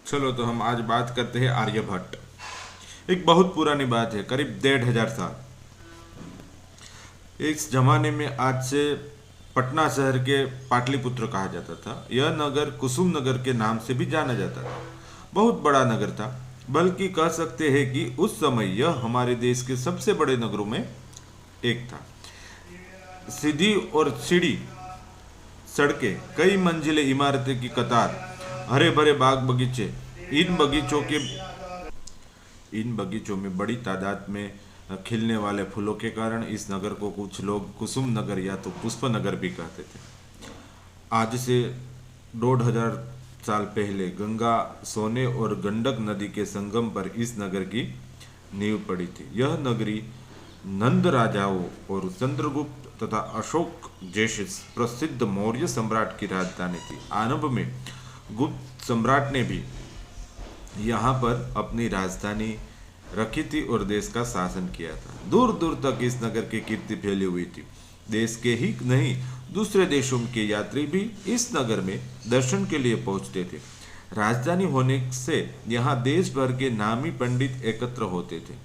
चलो तो हम आज बात करते हैं आर्यभट्ट। एक बहुत पुरानी बात है, करीब 1500 साल। इस जमाने में आज से पटना शहर के पाटलिपुत्र कहा जाता था। यह नगर कुसुम नगर के नाम से भी जाना जाता था। बहुत बड़ा नगर था, बल्कि कह सकते हैं कि उस समय यह हमारे देश के सबसे बड़े नगरों में एक था। सीधी और सीढ़ी सड़कें, कई मंजिले इमारतें की कतार, हरे भरे बाग बगीचे। इन बगीचों के इन बगीचों में बड़ी तादाद में खिलने वाले फूलों के कारण इस नगर को कुछ लोग कुसुम नगर या तो पुष्प नगर भी कहते थे। आज से 2500 साल पहले गंगा, सोने और गंडक नदी के संगम पर इस नगर की नींव पड़ी थी। यह नगरी नंद राजाओं और चंद्रगुप्त तथा अशोक जैसे प्रसिद्ध मौर्य सम्राट की राजधानी थी। आरंभ में गुप्त सम्राट ने भी यहाँ पर अपनी राजधानी रखी थी और देश का शासन किया था। दूर दूर तक इस नगर की कीर्ति फैली हुई थी। देश के ही नहीं, दूसरे देशों के यात्री भी इस नगर में दर्शन के लिए पहुंचते थे। राजधानी होने से यहाँ देश भर के नामी पंडित एकत्र होते थे।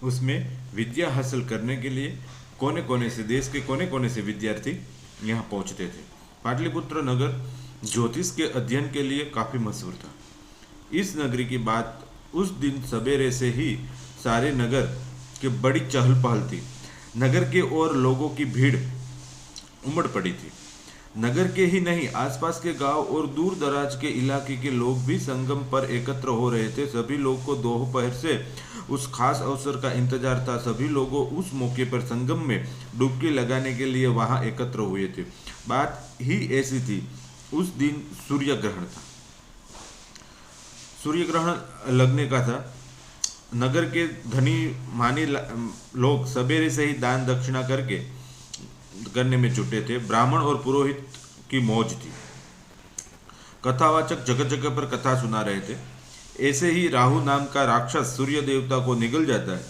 उसमें विद्या हासिल करने के लिए कोने कोने से, देश के कोने कोने से विद्यार्थी यहाँ पहुंचते थे। पाटलिपुत्र नगर ज्योतिष के अध्ययन के लिए काफी मशहूर था। इस नगरी की बात उस दिन सवेरे से ही सारे नगर की बड़ी चहल पहल थी। नगर के और लोगों की भीड़ उमड़ पड़ी थी। नगर के ही नहीं, आसपास के गांव और दूर दराज के इलाके के लोग भी संगम पर एकत्र हो रहे थे। सभी लोग को दोपहर से उस खास अवसर का इंतजार था। सभी लोगों उस मौके पर संगम में डुबकी लगाने के लिए वहां एकत्र हुए थे। बात ही ऐसी थी, उस दिन सूर्य ग्रहण था। सूर्य ग्रहण लगने का था। नगर के धनी मानी लोग सवेरे से ही दान दक्षिणा करने में जुटे थे। ब्राह्मण और पुरोहित की मौज थी। कथावाचक जगह जगह पर कथा सुना रहे थे। ऐसे ही राहु नाम का राक्षस सूर्य देवता को निगल जाता है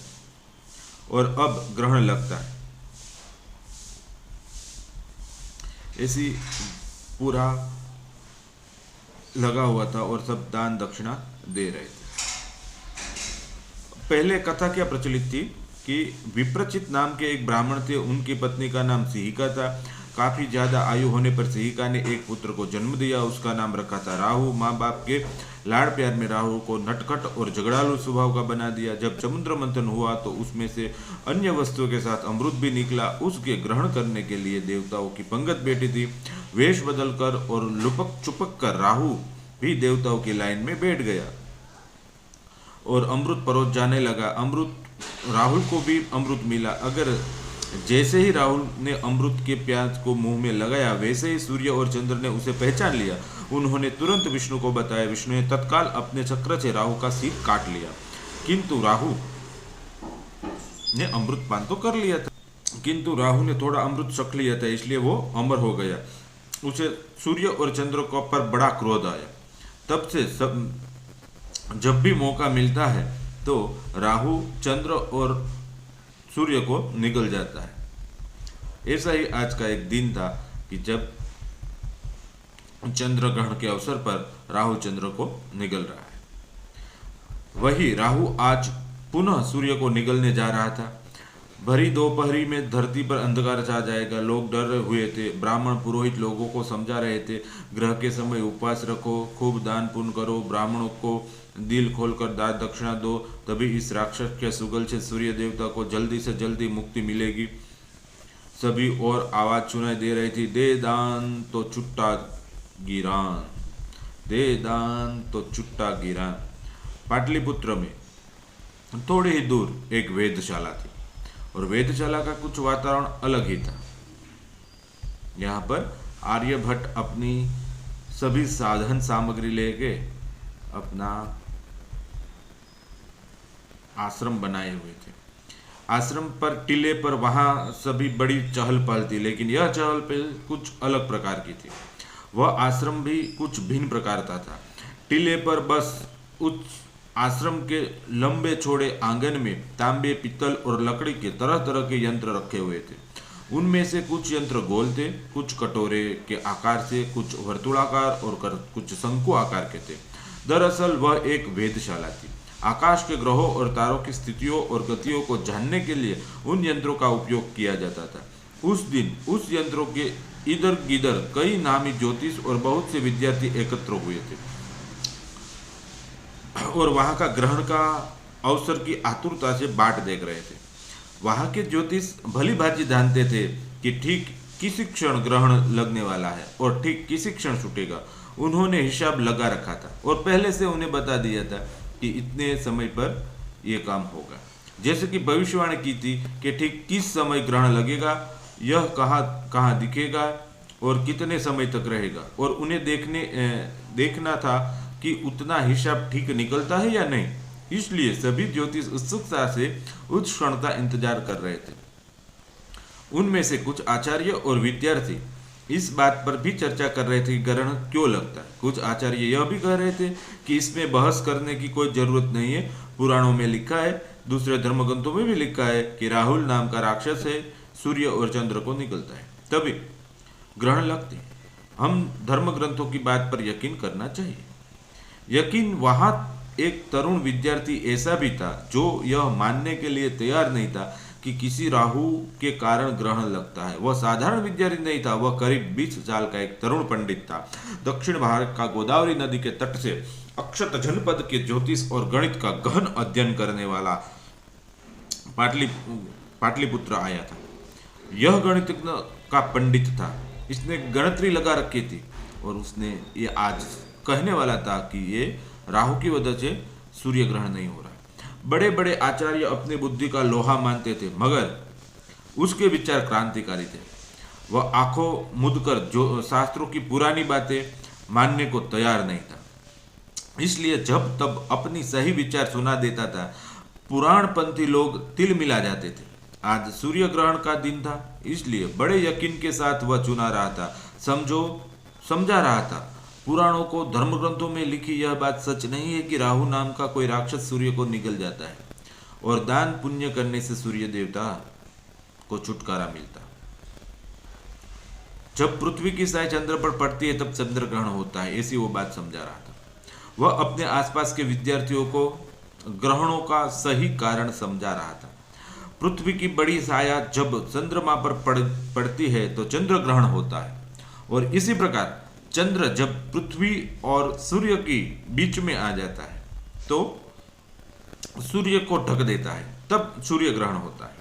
और अब ग्रहण लगता है। ऐसी पूरा लगा हुआ था और सब दान दक्षिणा दे रहे थे। पहले कथा क्या प्रचलित थी कि विप्रचित नाम के एक ब्राह्मण थे। उनकी पत्नी का नाम सिहिका था। काफी ज्यादा आयु होने पर सिहिका ने एक पुत्र को जन्म दिया। उसका नाम रखा था राहु। माँ बाप के लाड़ प्यार में राहु को नटखट और झगड़ालू स्वभाव का बना दिया। जब समुद्र मंथन हुआ तो उसमें से अन्य वस्तुओं के साथ अमृत भी निकला। उसके ग्रहण करने के लिए देवताओं की पंगत बैठी थी। वेश बदलकर और लुपक चुपक कर राहु भी देवताओं की लाइन में बैठ गया और अमृत परोस जाने लगा। राहुल को भी अमृत मिला। अगर जैसे ही राहुल ने अमृत के प्याज को मुंह में लगाया, वैसे ही सूर्य और चंद्र ने उसे पहचान लिया। उन्होंने तुरंत विष्णु को बताया। विष्णु ने तत्काल अपने चक्र से राहु का सिर काट लिया। किंतु राहु ने अमृत पान तो कर लिया था, किंतु राहु ने थोड़ा अमृत चख लिया था, इसलिए वो अमर हो गया। उसे सूर्य और चंद्र को पर बड़ा क्रोध आया। तब से जब भी मौका मिलता है तो राहु, चंद्र और सूर्य को निगल जाता है। ऐसा ही आज का एक दिन था कि जब चंद्र ग्रहण के अवसर पर राहु चंद्र को निगल रहा है। वही राहु आज पुनः सूर्य को निगलने जा रहा था। भरी दोपहरी में धरती पर अंधकार छा जाएगा। लोग डर हुए थे। ब्राह्मण पुरोहित लोगों को समझा रहे थे, ग्रह के समय उपवास रखो, खूब दान पुण्य करो, ब्राह्मणों को दिल खोलकर दान दक्षिणा दो, तभी इस राक्षस के सुगल से सूर्य देवता को जल्दी से जल्दी मुक्ति मिलेगी। सभी और आवाज सुनाई दे रही थी, दे दान तो चुट्टा गिरान, दे दान तो चुट्टा गिरान। पाटलिपुत्र में थोड़े ही दूर एक वेधशाला थी और वेधशाला का कुछ वातावरण अलग ही था। यहाँ पर आर्यभट्ट अपनी सभी साधन सामग्री लेके अपना आश्रम बनाए हुए थे। आश्रम पर टीले पर वहां सभी बड़ी चहल पहल थी, लेकिन यह चहल पहल कुछ अलग प्रकार की थी। वह आश्रम भी कुछ भिन्न प्रकार का था। टीले पर बस उस आश्रम के लंबे चौड़े आंगन में तांबे, पीतल और लकड़ी के तरह तरह के यंत्र रखे हुए थे। उनमें से कुछ यंत्र गोल थे, कुछ कटोरे के आकार से, कुछ वर्तुलाकार और कुछ शंकु आकार के थे। दरअसल वह एक वेधशाला थी। आकाश के ग्रहों और तारों की स्थितियों और गतियों को जानने के लिए उन यंत्रों का उपयोग किया जाता था। उस दिन उस यंत्रों के इधर गिधर कई नामी ज्योतिष और बहुत से विद्यार्थी एकत्र हुए थे और वहां का ग्रहण का अवसर की आतुरता से बाट देख रहे थे। वहां के ज्योतिष भली भांति जानते थे कि ठीक किसी क्षण ग्रहण लगने वाला है और ठीक किसी क्षण छूटेगा। उन्होंने हिसाब लगा रखा था और पहले से उन्हें बता दिया था कि इतने समय पर यह काम होगा। जैसे कि भविष्यवाणी की थी कि ठीक किस समय ग्रहण लगेगा, यह कहाँ कहाँ दिखेगा और कितने समय तक रहेगा, और उन्हें देखना था कि उतना हिसाब ठीक निकलता है या नहीं। इसलिए सभी ज्योतिष उत्सुकता से उस क्षण का इंतजार कर रहे थे। उनमें से कुछ आचार्य और विद्यार्थी इस बात पर भी चर्चा कर रहे थे कि ग्रहण क्यों लगता है। कुछ आचार्य यह भी कह रहे थे कि इसमें बहस करने की कोई जरूरत नहीं है, पुराणों में लिखा है, दूसरे धर्मग्रंथों में भी लिखा है कि राहुल नाम का राक्षस है, सूर्य और चंद्र को निकलता है तभी ग्रहण लगते हैं। हम धर्म ग्रंथों की बात पर यकीन करना चाहिए। यकीन वहां एक तरुण विद्यार्थी ऐसा भी था जो यह मानने के लिए तैयार नहीं था कि किसी राहु के कारण ग्रहण लगता है। वह साधारण विद्यार्थी नहीं था, वह करीब 20 साल का एक तरुण पंडित था। दक्षिण भारत का गोदावरी नदी के तट से अक्षत जनपद के ज्योतिष और गणित का गहन अध्ययन करने वाला पाटलिपुत्र आया था। यह गणितज्ञ का पंडित था। इसने गणित्री लगा रखी थी और उसने ये आज कहने वाला था कि ये राहु की वजह से सूर्य ग्रहण नहीं हो रहा है। बड़े बड़े आचार्य अपनी बुद्धि का लोहा मानते थे, मगर उसके विचार क्रांतिकारी थे। वह आंखों मूंदकर जो शास्त्रों की पुरानी बातें मानने को तैयार नहीं था, इसलिए जब तब अपनी सही विचार सुना देता था। पुराणपंथी लोग तिल मिला जाते थे। आज सूर्य ग्रहण का दिन था, इसलिए बड़े यकीन के साथ वह चुना रहा था, समझा रहा था। पुराणों को धर्म ग्रंथों में लिखी यह बात सच नहीं है कि राहु नाम का कोई राक्षस सूर्य को निगल जाता है और दान पुण्य करने से सूर्य देवता को छुटकारा मिलता। जब पृथ्वी की साय चंद्र पर पड़ती है तब चंद्र ग्रहण होता है, ऐसी वो बात समझा रहा था। वह अपने आसपास के विद्यार्थियों को ग्रहणों का सही कारण समझा रहा था। पृथ्वी की बड़ी साया जब चंद्रमा पर पड़ती है तो चंद्र ग्रहण होता है, और इसी प्रकार चंद्र जब पृथ्वी और सूर्य की बीच में आ जाता है तो सूर्य को ढक देता है, तब सूर्य ग्रहण होता है।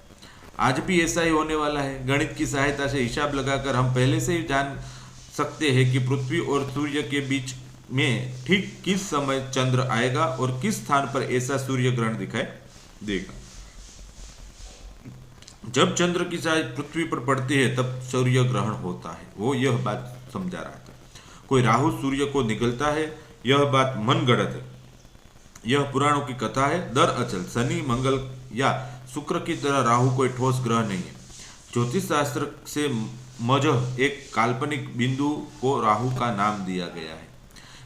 आज भी ऐसा ही होने वाला है। गणित की सहायता से हिसाब लगाकर हम पहले से ही जान सकते हैं कि पृथ्वी और सूर्य के बीच में ठीक किस समय चंद्र आएगा और किस स्थान पर ऐसा सूर्य ग्रहण दिखाई देगा। जब चंद्र की छाया पृथ्वी पर पड़ती है तब सूर्य ग्रहण होता है। वो यह बात समझा रहा था। कोई राहु सूर्य को निगलता है, यह बात मन गढ़ंत है। यह पुराणों की कथा है। दरअसल शनि, मंगल या शुक्र की तरह राहु कोई ठोस ग्रह नहीं है। ज्योतिष शास्त्र से मजह एक काल्पनिक बिंदु को राहु का नाम दिया गया है।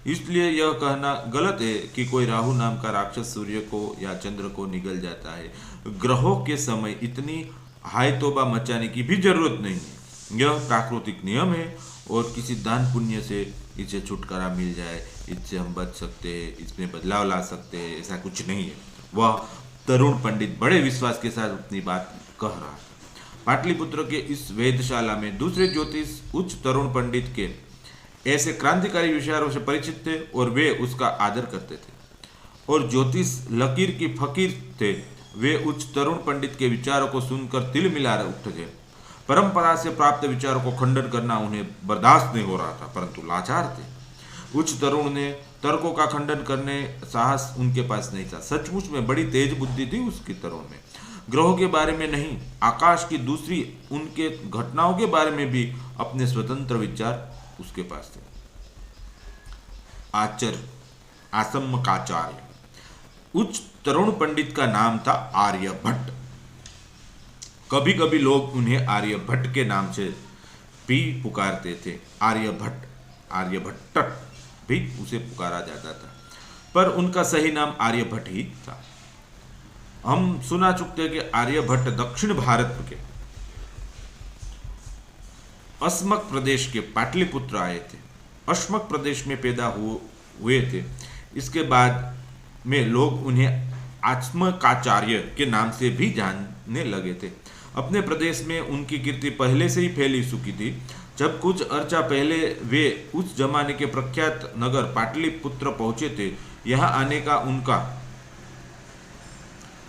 इसलिए यह कहना गलत है कि कोई राहु नाम का राक्षस सूर्य को या चंद्र को निगल जाता है। ग्रहों के समय इतनी हाय तौबा मचाने की भी जरूरत नहीं है। यह प्राकृतिक नियम है और किसी दान पुण्य से इसे छुटकारा मिल जाए, इससे हम बच सकते हैं, इसमें बदलाव ला सकते हैं, ऐसा कुछ नहीं है। वह तरुण पंडित बड़े विश्वास के साथ अपनी बात कह रहा था। पाटलिपुत्र के इस वेधशाला में दूसरे ज्योतिष उच्च तरुण पंडित के ऐसे क्रांतिकारी विचारों से परिचित थे और वे उसका आदर करते थे, और ज्योतिष लकीर की फकीर थे। वे उच्च तरुण पंडित के विचारों को सुनकर तिल मिला उठते थे। परंपरा से प्राप्त विचारों को खंडन करना उन्हें बर्दाश्त नहीं हो रहा था, परंतु लाचार थे। उच्च तरुण ने तर्कों का खंडन करने साहस उनके पास नहीं था। सचमुच में बड़ी तेज बुद्धि थी उसकी तरुण में। ग्रहों के बारे में नहीं, आकाश की दूसरी उनके घटनाओं के बारे में भी अपने स्वतंत्र विचार उसके पास थे। आसम्मकाचार्य उच्च तरुण पंडित का नाम था आर्यभट्ट। कभी कभी लोग उन्हें आर्यभट्ट के नाम से भी पुकारते थे। आर्यभट्ट भी उसे पुकारा जाता था, पर उनका सही नाम आर्यभट्ट ही था। हम सुना चुकते हैं कि आर्यभट्ट दक्षिण भारत के अस्मक प्रदेश के पाटलिपुत्र आए थे। अस्मक प्रदेश में पैदा हुए थे। इसके बाद में लोग उन्हें आचमकाचार्य के नाम से भी जानने लगे थे। अपने प्रदेश में उनकी कीर्ति पहले से ही फैली चुकी थी। जब कुछ अर्चा पहले वे उस जमाने के प्रख्यात नगर पाटलिपुत्र पहुंचे थे, यहाँ आने का उनका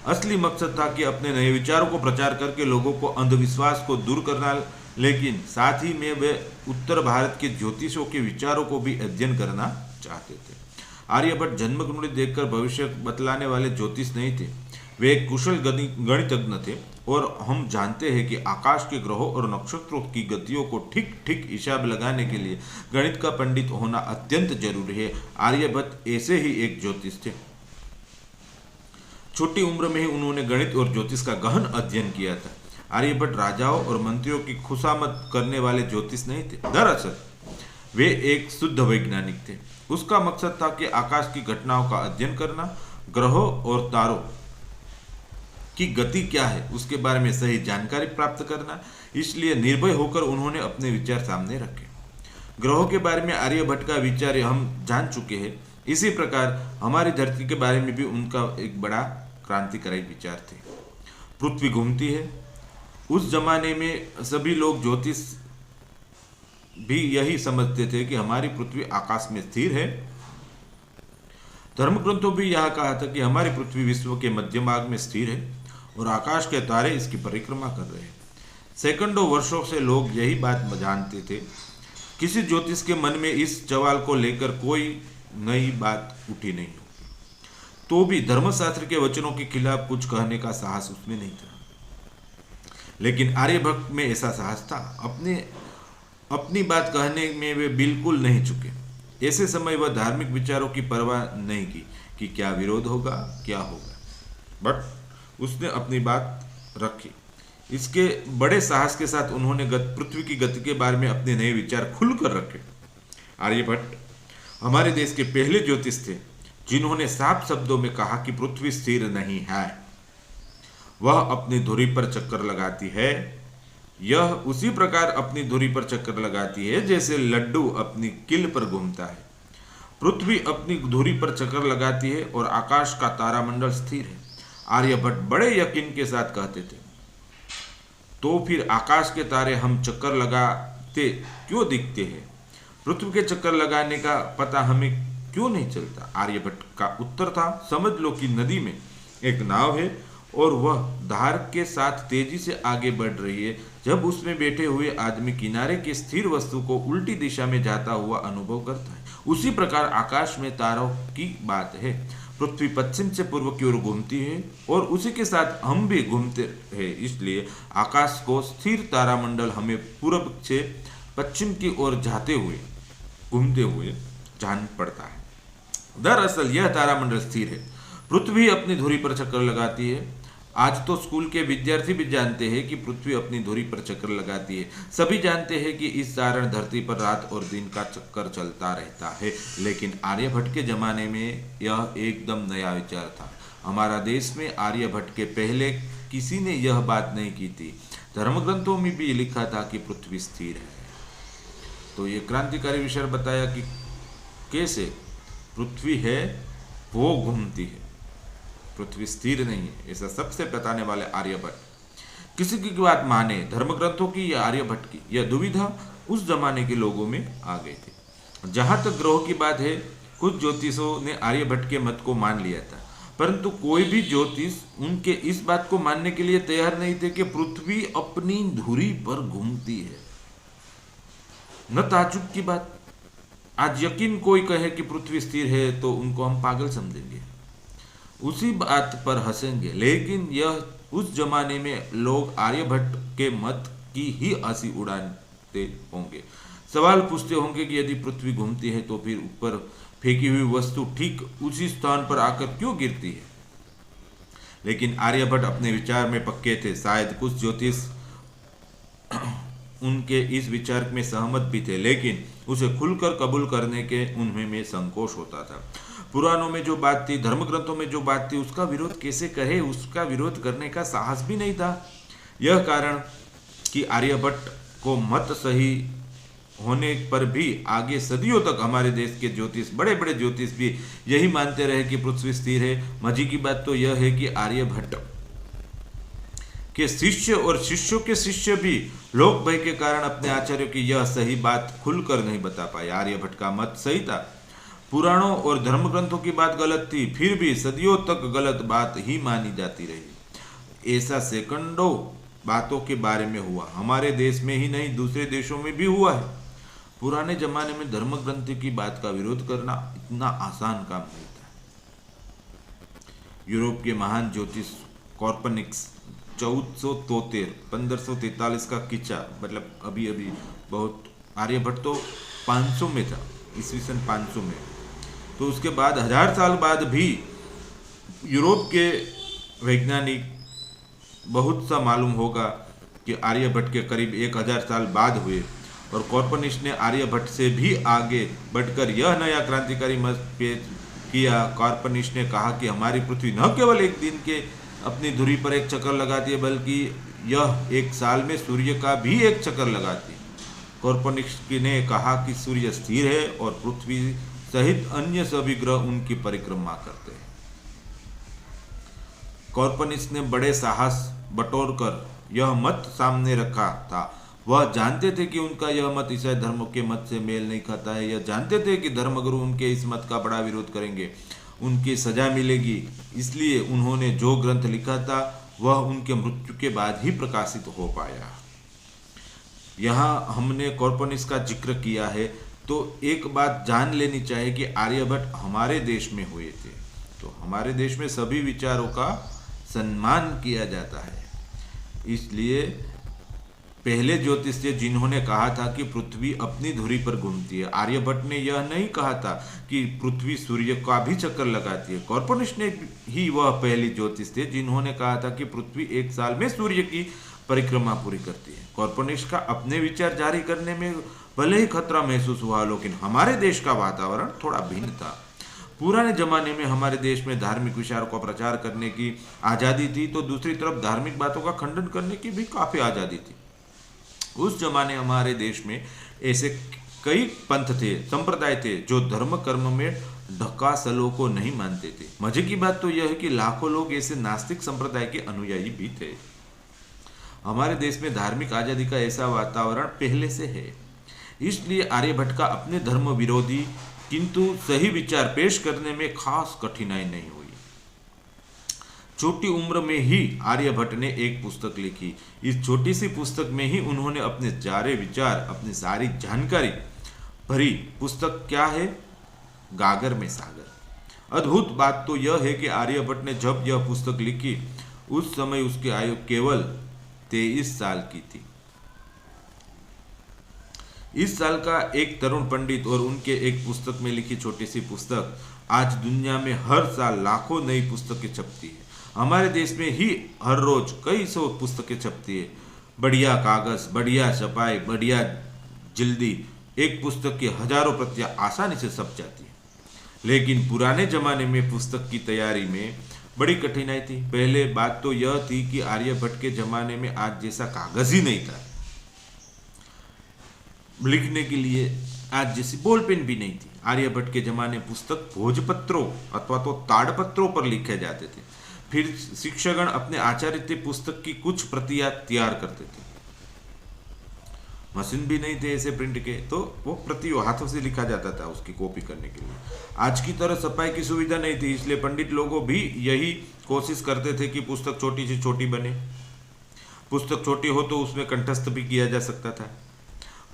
असली मकसद था कि अपने नए विचारों को प्रचार करके लोगों को अंधविश्वास को दूर करना, लेकिन साथ ही में वे उत्तर भारत के ज्योतिषों के विचारों को भी अध्ययन करना चाहते थे। आर्यभट्ट जन्म कुंडली देखकर भविष्य बतलाने वाले ज्योतिष नहीं थे, वे एक कुशल गणितज्ञ थे। और हम जानते हैं कि आकाश के ग्रहों और नक्षत्रों की गतियों को ठीक ठीक हिसाब लगाने के लिए गणित का पंडित होना अत्यंत जरूरी है। आर्यभट्ट ऐसे ही एक ज्योतिष थे। छोटी उम्र में ही उन्होंने गणित और ज्योतिष का गहन अध्ययन किया था। आर्यभट्ट राजाओं और मंत्रियों की खुशामद करने वाले ज्योतिष नहीं थे। दरअसल वे एक शुद्ध वैज्ञानिक थे। उसका मकसद था कि आकाश की घटनाओं का अध्ययन करना, ग्रहों और तारों की गति क्या है उसके बारे में सही जानकारी प्राप्त करना। इसलिए निर्भय होकर उन्होंने अपने विचार सामने रखे। ग्रहों के बारे में आर्यभट्ट का विचार हम जान चुके हैं। इसी प्रकार हमारी धरती के बारे में भी उनका एक बड़ा क्रांतिकारी विचार थे। पृथ्वी घूमती है। उस जमाने में सभी लोग ज्योतिष भी यही समझते थे कि हमारी पृथ्वी आकाश में स्थिर है। धर्मग्रंथों भी यह कहा था कि हमारी पृथ्वी विश्व के मध्य भाग में स्थिर है और आकाश के तारे इसकी परिक्रमा कर रहे हैं। सैकड़ों वर्षों से लोग यही बात जानते थे। किसी ज्योतिष के मन में इस सवाल को लेकर कोई नई बात उठी नहीं होगी, तो भी धर्मशास्त्र के वचनों के खिलाफ कुछ कहने का साहस उसमें नहीं था। लेकिन आर्यभट्ट में ऐसा साहस था। अपनी बात कहने में वे बिल्कुल नहीं चुके। ऐसे समय वह धार्मिक विचारों की परवाह नहीं की कि क्या विरोध होगा, क्या होगा, बट उसने अपनी बात रखी। इसके बड़े साहस के साथ उन्होंने पृथ्वी की गति के बारे में अपने नए विचार खुलकर रखे। आर्यभट्ट हमारे देश के पहले ज्योतिष थे जिन्होंने साफ शब्दों में कहा कि पृथ्वी स्थिर नहीं है, वह अपनी धुरी पर चक्कर लगाती है। यह उसी प्रकार अपनी धुरी पर चक्कर लगाती है जैसे लड्डू अपनी कील पर घूमता है। पृथ्वी अपनी धुरी पर चक्कर लगाती है और आकाश का तारामंडल स्थिर है। आर्यभट्ट बड़े यकीन के साथ कहते थे, तो फिर आकाश के तारे हम चक्कर लगाते क्यों दिखते हैं? पृथ्वी के चक्कर लगाने का पता हमें क्यों नहीं चलता? आर्यभट्ट का उत्तर था, समझ लो कि नदी में एक नाव है और वह धार के साथ तेजी से आगे बढ़ रही है। जब उसमें बैठे हुए आदमी किनारे की स्थिर वस्तु को उल्टी दिशा में जाता हुआ अनुभव करता है, उसी प्रकार आकाश में तारों की बात है। पृथ्वी पश्चिम से पूर्व की ओर घूमती है और उसी के साथ हम भी घूमते हैं। इसलिए आकाश को स्थिर तारामंडल हमें पूर्व से पश्चिम की ओर जाते हुए घूमते हुए जान पड़ता है। दरअसल यह तारामंडल स्थिर है। पृथ्वी अपनी धुरी पर चक्कर लगाती है। आज तो स्कूल के विद्यार्थी भी जानते हैं कि पृथ्वी अपनी धुरी पर चक्कर लगाती है। सभी जानते हैं कि इस कारण धरती पर रात और दिन का चक्कर चलता रहता है। लेकिन आर्यभट्ट के जमाने में यह एकदम नया विचार था। हमारा देश में आर्यभट्ट के पहले किसी ने यह बात नहीं की थी। धर्मग्रंथों में भी लिखा था कि पृथ्वी स्थिर है। तो ये क्रांतिकारी विचार बताया कि कैसे पृथ्वी है वो घूमती है, पृथ्वी स्थिर नहीं है। ऐसा सबसे बताने वाले आर्यभट्ट। किसी की बात माने, धर्मग्रंथों की या आर्यभट्ट की, यह दुविधा उस जमाने के लोगों में आ गई थी। जहां तक ग्रहों की बात है, कुछ ज्योतिषों ने आर्यभट्ट के मत को मान लिया था, परंतु कोई भी ज्योतिष उनके इस बात को मानने के लिए तैयार नहीं थे कि पृथ्वी अपनी धुरी पर घूमती है। न ताज्जुब की बात, आज यकीन कोई कहे कि पृथ्वी स्थिर है तो उनको हम पागल समझेंगे, उसी बात पर हंसेंगे। लेकिन यह उस जमाने में लोग आर्यभट्ट के मत की ही हंसी उड़ाते होंगे। सवाल पूछते होंगे कि यदि पृथ्वी घूमती है तो फिर ऊपर फेंकी हुई वस्तु ठीक उसी स्थान पर आकर क्यों गिरती है? लेकिन आर्यभट्ट अपने विचार में पक्के थे। शायद कुछ ज्योतिष उनके इस विचार में सहमत भी थे, लेकिन उसे खुलकर कबूल करने के उनमें में संकोच होता था। पुराणों में जो बात थी, धर्मग्रंथों में जो बात थी, उसका विरोध कैसे कहे, उसका विरोध करने का साहस भी नहीं था। यह कारण कि आर्यभट्ट को मत सही होने पर भी आगे सदियों तक हमारे देश के ज्योतिष, बड़े बड़े ज्योतिष भी यही मानते रहे कि पृथ्वी स्थिर है। मजे की बात तो यह है कि आर्यभट्ट के शिष्य और शिष्यों के शिष्य भी लोक भय के कारण अपने आचार्यों की यह सही बात खुलकर नहीं बता पाए। आर्यभट्ट का मत सही था, पुराणों और धर्म ग्रंथों की बात गलत थी, फिर भी सदियों तक गलत बात ही मानी जाती रही। ऐसा सैकड़ों बातों के बारे में हुआ, हमारे देश में ही नहीं दूसरे देशों में भी हुआ है। पुराने जमाने में धर्म ग्रंथ की बात का विरोध करना इतना आसान काम नहीं था। यूरोप के महान ज्योतिष कॉर्पनिक्स 1473 1543 का किच्चा, मतलब अभी अभी बहुत, आर्यभट्ट तो 500 में था, ईस्वी सन 500 में, तो उसके बाद 1000 साल बाद भी यूरोप के वैज्ञानिक, बहुत सा मालूम होगा कि आर्यभट्ट के करीब 1000 साल बाद हुए, और कॉर्पनिस ने आर्यभट्ट से भी आगे बढ़कर यह नया क्रांतिकारी मत पेश किया। कॉर्पनिस ने कहा कि हमारी पृथ्वी न केवल एक दिन के अपनी धुरी पर एक चक्कर लगाती है, बल्कि यह एक साल में सूर्य का भी एक चक्कर लगाती है। कॉर्पनिस ने कहा कि सूर्य स्थिर है और पृथ्वी सहित अन्य सभी ग्रह उनकी परिक्रमा करते हैं। कॉर्पनिस ने बड़े साहस बटोरकर यह मत सामने रखा था। वह जानते थे कि उनका यह मत ईसाई धर्म के मत से मेल नहीं खाता है। यह जानते थे कि धर्मगुरु उनके इस मत का बड़ा विरोध करेंगे, उनकी सजा मिलेगी। इसलिए उन्होंने जो ग्रंथ लिखा था वह उनके मृत्यु के बाद ही प्रकाशित हो पाया। यहाँ हमने कॉर्पनिस का जिक्र किया है, तो एक बात जान लेनी चाहिए कि आर्यभट्ट हमारे देश में हुए थे, तो हमारे देश में सभी विचारों का सम्मान किया जाता है। इसलिए पहले ज्योतिष थे जिन्होंने कहा था कि पृथ्वी अपनी धुरी पर घूमती है। आर्यभट्ट ने यह नहीं कहा था कि पृथ्वी सूर्य का भी चक्कर लगाती है। कॉर्पनिस ने ही वह पहले ज्योतिष थे जिन्होंने कहा था कि पृथ्वी एक साल में सूर्य की परिक्रमा पूरी करती है। कॉर्पनिस का अपने विचार जारी करने में भले ही खतरा महसूस हुआ, लेकिन हमारे देश का वातावरण थोड़ा भिन्न था। पुराने जमाने में हमारे देश में धार्मिक विचारों का प्रचार करने की आज़ादी थी, तो दूसरी तरफ धार्मिक बातों का खंडन करने की भी काफ़ी आज़ादी थी। उस जमाने हमारे देश में ऐसे कई पंथ थे, संप्रदाय थे, जो धर्म कर्म में ढकासलों को नहीं मानते थे। मजे की बात तो यह है कि लाखों लोग ऐसे नास्तिक संप्रदाय के अनुयायी भी थे। हमारे देश में धार्मिक आज़ादी का ऐसा वातावरण पहले से है। इसलिए आर्यभट्ट का अपने धर्म विरोधी किंतु सही विचार पेश करने में खास कठिनाई नहीं हुई। छोटी उम्र में ही आर्यभट्ट ने एक पुस्तक लिखी। इस छोटी सी पुस्तक में ही उन्होंने अपने सारे विचार, अपनी सारी जानकारी भरी। पुस्तक क्या है? गागर में सागर। अद्भुत बात तो यह है कि आर्यभट्ट ने जब यह पुस्तक लिखी उस समय उसकी आयु केवल 23 साल की थी। इस साल का एक तरुण पंडित और उनके एक पुस्तक में लिखी छोटी सी पुस्तक आज दुनिया में हर साल लाखों नई पुस्तकें छपती है। हमारे देश में ही हर रोज कई सौ पुस्तकें छपती है। बढ़िया कागज, बढ़िया छपाई, बढ़िया जल्दी एक पुस्तक की हजारों प्रतियां आसानी से छप जाती है। लेकिन पुराने जमाने में पुस्तक की तैयारी में बड़ी कठिनाई थी। पहले बात तो यह थी कि आर्यभट्ट के जमाने में आज जैसा कागज ही नहीं था। लिखने के लिए आज जैसी बॉल पेन भी नहीं थी। आर्यभट्ट के जमाने पुस्तक भोजपत्रों अथवा तो ताड़पत्रों पर लिखे जाते थे। फिर शिक्षकगण अपने आचार्य पुस्तक की कुछ प्रतियां तैयार करते थे। मशीन भी नहीं थे ऐसे प्रिंट के, तो वो प्रति हाथों से लिखा जाता था उसकी कॉपी करने के लिए। आज की तरह सफाई की सुविधा नहीं थी, इसलिए पंडित लोगों भी यही कोशिश करते थे कि पुस्तक छोटी से छोटी बने। पुस्तक छोटी हो तो उसमें कंठस्थ भी किया जा सकता था।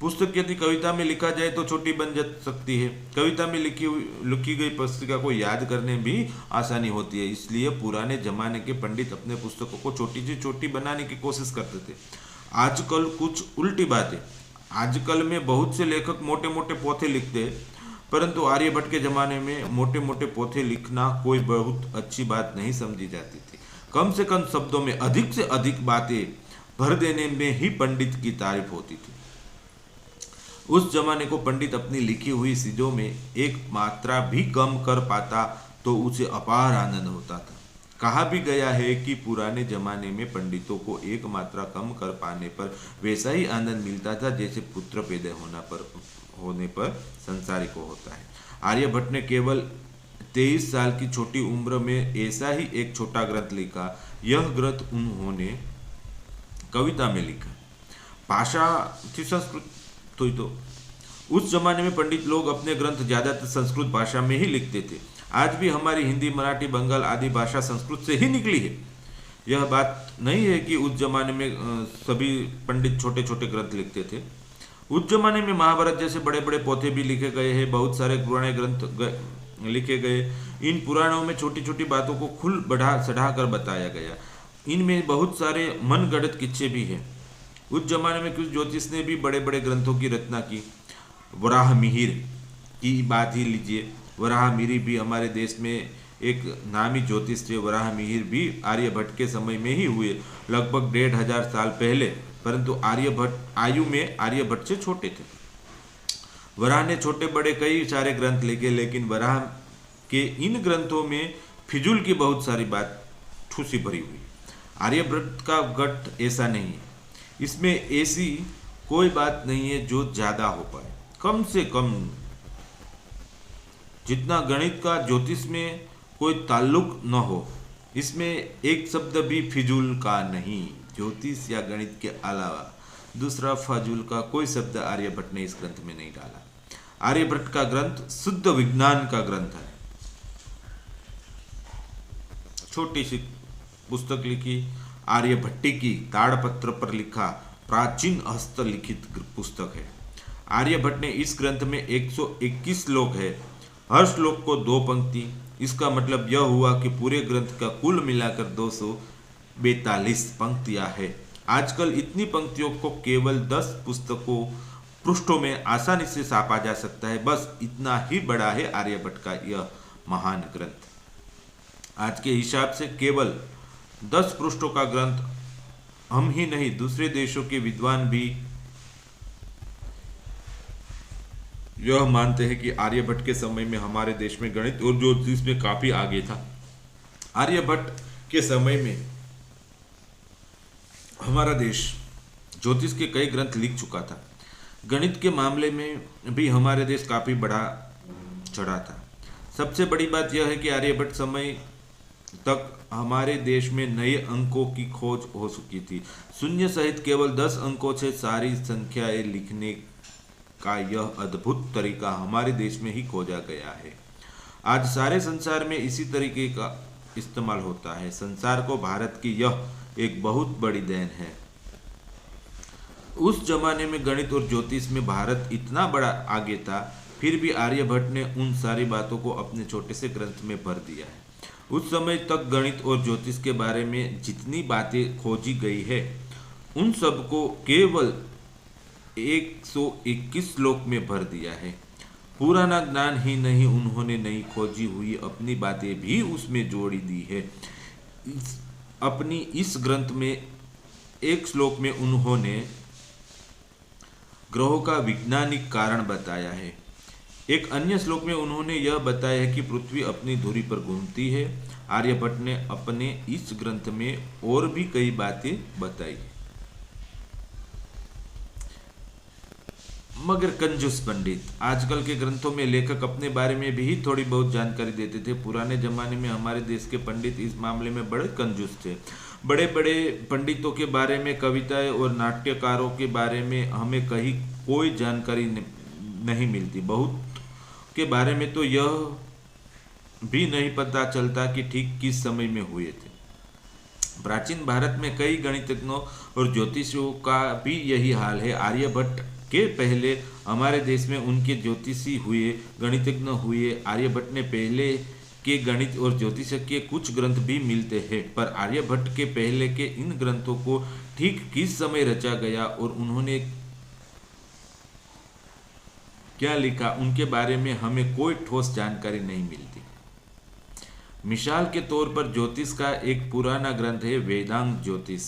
पुस्तक यदि कविता में लिखा जाए तो छोटी बन जा सकती है। कविता में लिखी गई पुस्तिका को याद करने भी आसानी होती है। इसलिए पुराने जमाने के पंडित अपने पुस्तकों को छोटी से छोटी बनाने की कोशिश करते थे। आजकल कुछ उल्टी बात है। आजकल में बहुत से लेखक मोटे मोटे पोथे लिखते हैं, परंतु आर्यभट्ट के जमाने में मोटे मोटे पोथे लिखना कोई बहुत अच्छी बात नहीं समझी जाती थी। कम से कम शब्दों में अधिक से अधिक बातें भर देने में ही पंडित की तारीफ होती थी। उस जमाने को पंडित अपनी लिखी हुई चीजों में एक मात्रा भी कम कर पाता तो उसे अपार आनंद होता था। कहा भी गया है कि पुराने जमाने में पंडितों को एक मात्रा कम कर पाने पर वैसा ही आनंद मिलता था जैसे पुत्र पैदा होने पर संसारी को होता है। आर्यभट्ट ने केवल 23 साल की छोटी उम्र में ऐसा ही एक छोटा ग्रंथ लिखा। यह ग्रंथ उन्होंने कविता में लिखा। भाषा थी संस्कृत तो उस जमाने में पंडित लोग अपने ग्रंथ ज्यादातर संस्कृत भाषा में ही लिखते थे। आज भी हमारी हिंदी, मराठी, बंगाल आदि भाषा संस्कृत से ही निकली है। यह बात नहीं है कि उस जमाने में सभी पंडित छोटे छोटे ग्रंथ लिखते थे। उस जमाने में महाभारत जैसे बड़े बड़े पोथे भी लिखे गए हैं। बहुत सारे पुराने ग्रंथ लिखे गए। इन पुराणों में छोटी छोटी बातों को खुल बढ़ा चढ़ा कर बताया गया। इनमें बहुत सारे मनगढ़ंत किस्से भी हैं। उस जमाने में कुछ ज्योतिष ने भी बड़े बड़े ग्रंथों की रचना की। वराह मिहिर की बात ही लीजिए। वराह मिहिर भी हमारे देश में एक नामी ज्योतिष थे। वराह मिहिर भी आर्यभट्ट के समय में ही हुए, लगभग 1500 साल पहले, परंतु आर्यभट्ट आयु में आर्यभट्ट से छोटे थे। वराह ने छोटे बड़े कई सारे ग्रंथ लिखे, लेकिन वराह के इन ग्रंथों में फिजूल की बहुत सारी बात ठूसी भरी हुई। आर्यभट्ट का गट ऐसा नहीं है। इसमें ऐसी कोई बात नहीं है जो ज्यादा हो पाए। कम से कम जितना गणित का ज्योतिष में कोई ताल्लुक न हो, इसमें एक शब्द भी फिजूल का नहीं। ज्योतिष या गणित के अलावा दूसरा फाजूल का कोई शब्द आर्यभट्ट ने इस ग्रंथ में नहीं डाला। आर्यभट्ट का ग्रंथ शुद्ध विज्ञान का ग्रंथ है। छोटी सी पुस्तक लिखी, आर्यभट्टी की ताड़पत्र पर लिखा प्राचीन हस्तलिखित पुस्तक है। आर्यभट्ट ने इस ग्रंथ में 121 श्लोक है। हर श्लोक को 2 पंक्ति। इसका मतलब यह हुआ कि पूरे ग्रंथ का कुल मिलाकर 242 पंक्तियां है। आजकल इतनी पंक्तियों को केवल 10 पुस्तकों पृष्ठों में आसानी से छापा जा सकता है। बस इतना ही बड़ा है आर्यभट्ट का यह महान ग्रंथ। आज के हिसाब से केवल 10 पृष्ठों का ग्रंथ हम ही नहीं, दूसरे देशों के विद्वान भी यह मानते हैं कि आर्यभट्ट के समय में हमारे देश में गणित और ज्योतिष में काफी आगे था। आर्यभट्ट के समय में हमारा देश ज्योतिष के कई ग्रंथ लिख चुका था। गणित के मामले में भी हमारे देश काफी बड़ा चढ़ा था। सबसे बड़ी बात यह है कि आर्यभट्ट समय तक हमारे देश में नए अंकों की खोज हो चुकी थी। शून्य सहित केवल 10 अंकों से सारी संख्याएं लिखने का यह अद्भुत तरीका हमारे देश में ही खोजा गया है। आज सारे संसार में इसी तरीके का इस्तेमाल होता है। संसार को भारत की यह एक बहुत बड़ी देन है। उस जमाने में गणित और ज्योतिष में भारत इतना बड़ा आगे था, फिर भी आर्यभट्ट ने उन सारी बातों को अपने छोटे से ग्रंथ में भर दिया है। उस समय तक गणित और ज्योतिष के बारे में जितनी बातें खोजी गई है, उन सबको केवल 121 श्लोक में भर दिया है। पुराना ज्ञान ही नहीं, उन्होंने नई खोजी हुई अपनी बातें भी उसमें जोड़ी दी है। अपनी इस ग्रंथ में एक श्लोक में उन्होंने ग्रहों का वैज्ञानिक कारण बताया है। एक अन्य श्लोक में उन्होंने यह बताया है कि पृथ्वी अपनी धुरी पर घूमती है। आर्यभट्ट ने अपने इस ग्रंथ में और भी कई बातें बताई, मगर कंजूस पंडित। आजकल के ग्रंथों में लेखक अपने बारे में भी थोड़ी बहुत जानकारी देते थे। पुराने जमाने में हमारे देश के पंडित इस मामले में बड़े कंजूस थे। बड़े बड़े पंडितों के बारे में, कविताएं और नाट्यकारों के बारे में हमें कहीं कोई जानकारी नहीं मिलती। बहुत के बारे में तो यह भी नहीं पता चलता कि ठीक किस समय में हुए थे। प्राचीन भारत में कई गणितज्ञों और ज्योतिषियों का भी यही हाल है। आर्यभट्ट के पहले हमारे देश में उनके ज्योतिषी हुए, गणितज्ञ हुए। आर्यभट्ट ने पहले के गणित और ज्योतिष के कुछ ग्रंथ भी मिलते हैं, पर आर्यभट्ट के पहले के इन ग्रंथों को ठीक किस समय रचा गया और उन्होंने क्या लिखा, उनके बारे में हमें कोई ठोस जानकारी नहीं मिलती। मिसाल के तौर पर ज्योतिष का एक पुराना ग्रंथ है वेदांग ज्योतिष।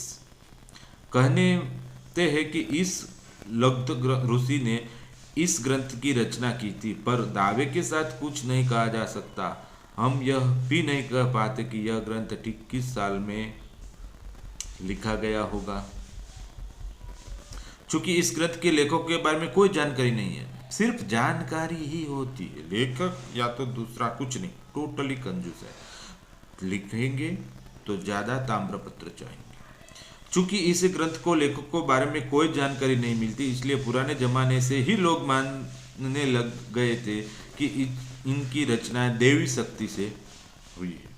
कहते हैं कि इस लब्ध ऋषि ने इस ग्रंथ की रचना की थी, पर दावे के साथ कुछ नहीं कहा जा सकता। हम यह भी नहीं कह पाते कि यह ग्रंथ ठीक किस साल में लिखा गया होगा, चूंकि इस ग्रंथ के लेखक के बारे में कोई जानकारी नहीं है। सिर्फ जानकारी ही होती है, लेखक या तो दूसरा कुछ नहीं, टोटली कंजूस है। लिखेंगे तो ज्यादा ताम्रपत्र चाहेंगे। चूंकि इस ग्रंथ को लेखक के बारे में कोई जानकारी नहीं मिलती, इसलिए पुराने जमाने से ही लोग मानने लग गए थे कि इनकी रचना देवी शक्ति से हुई है।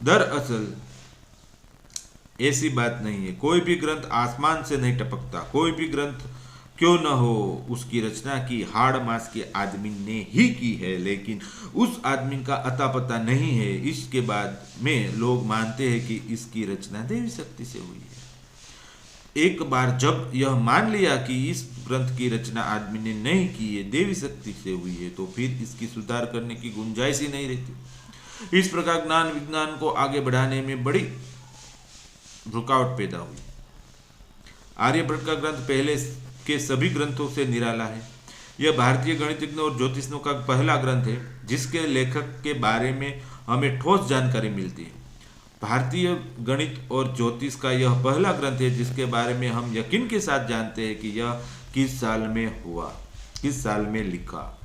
दरअसल ऐसी बात नहीं है। कोई भी ग्रंथ आसमान से नहीं टपकता। कोई भी ग्रंथ क्यों न हो, उसकी रचना की हाड़ मास के आदमी ने ही की है, लेकिन उस आदमी का अता पता नहीं है। इसके बाद में लोग मानते हैं कि इसकी रचना देवी शक्ति से हुई है। एक बार जब यह मान लिया कि इस ग्रंथ की रचना आदमी ने नहीं की है, देवी शक्ति से हुई है, तो फिर इसकी सुधार करने की गुंजाइश ही नहीं रहती। इस प्रकार ज्ञान विज्ञान को आगे बढ़ाने में बड़ी रुकावट पैदा हुई। आर्यभट्ट का ग्रंथ पहले के सभी ग्रंथों से निराला है। यह भारतीय गणितज्ञों और ज्योतिषियों का पहला ग्रंथ है जिसके लेखक के बारे में हमें ठोस जानकारी मिलती है। भारतीय गणित और ज्योतिष का यह पहला ग्रंथ है जिसके बारे में हम यकीन के साथ जानते हैं कि यह किस साल में हुआ, किस साल में लिखा।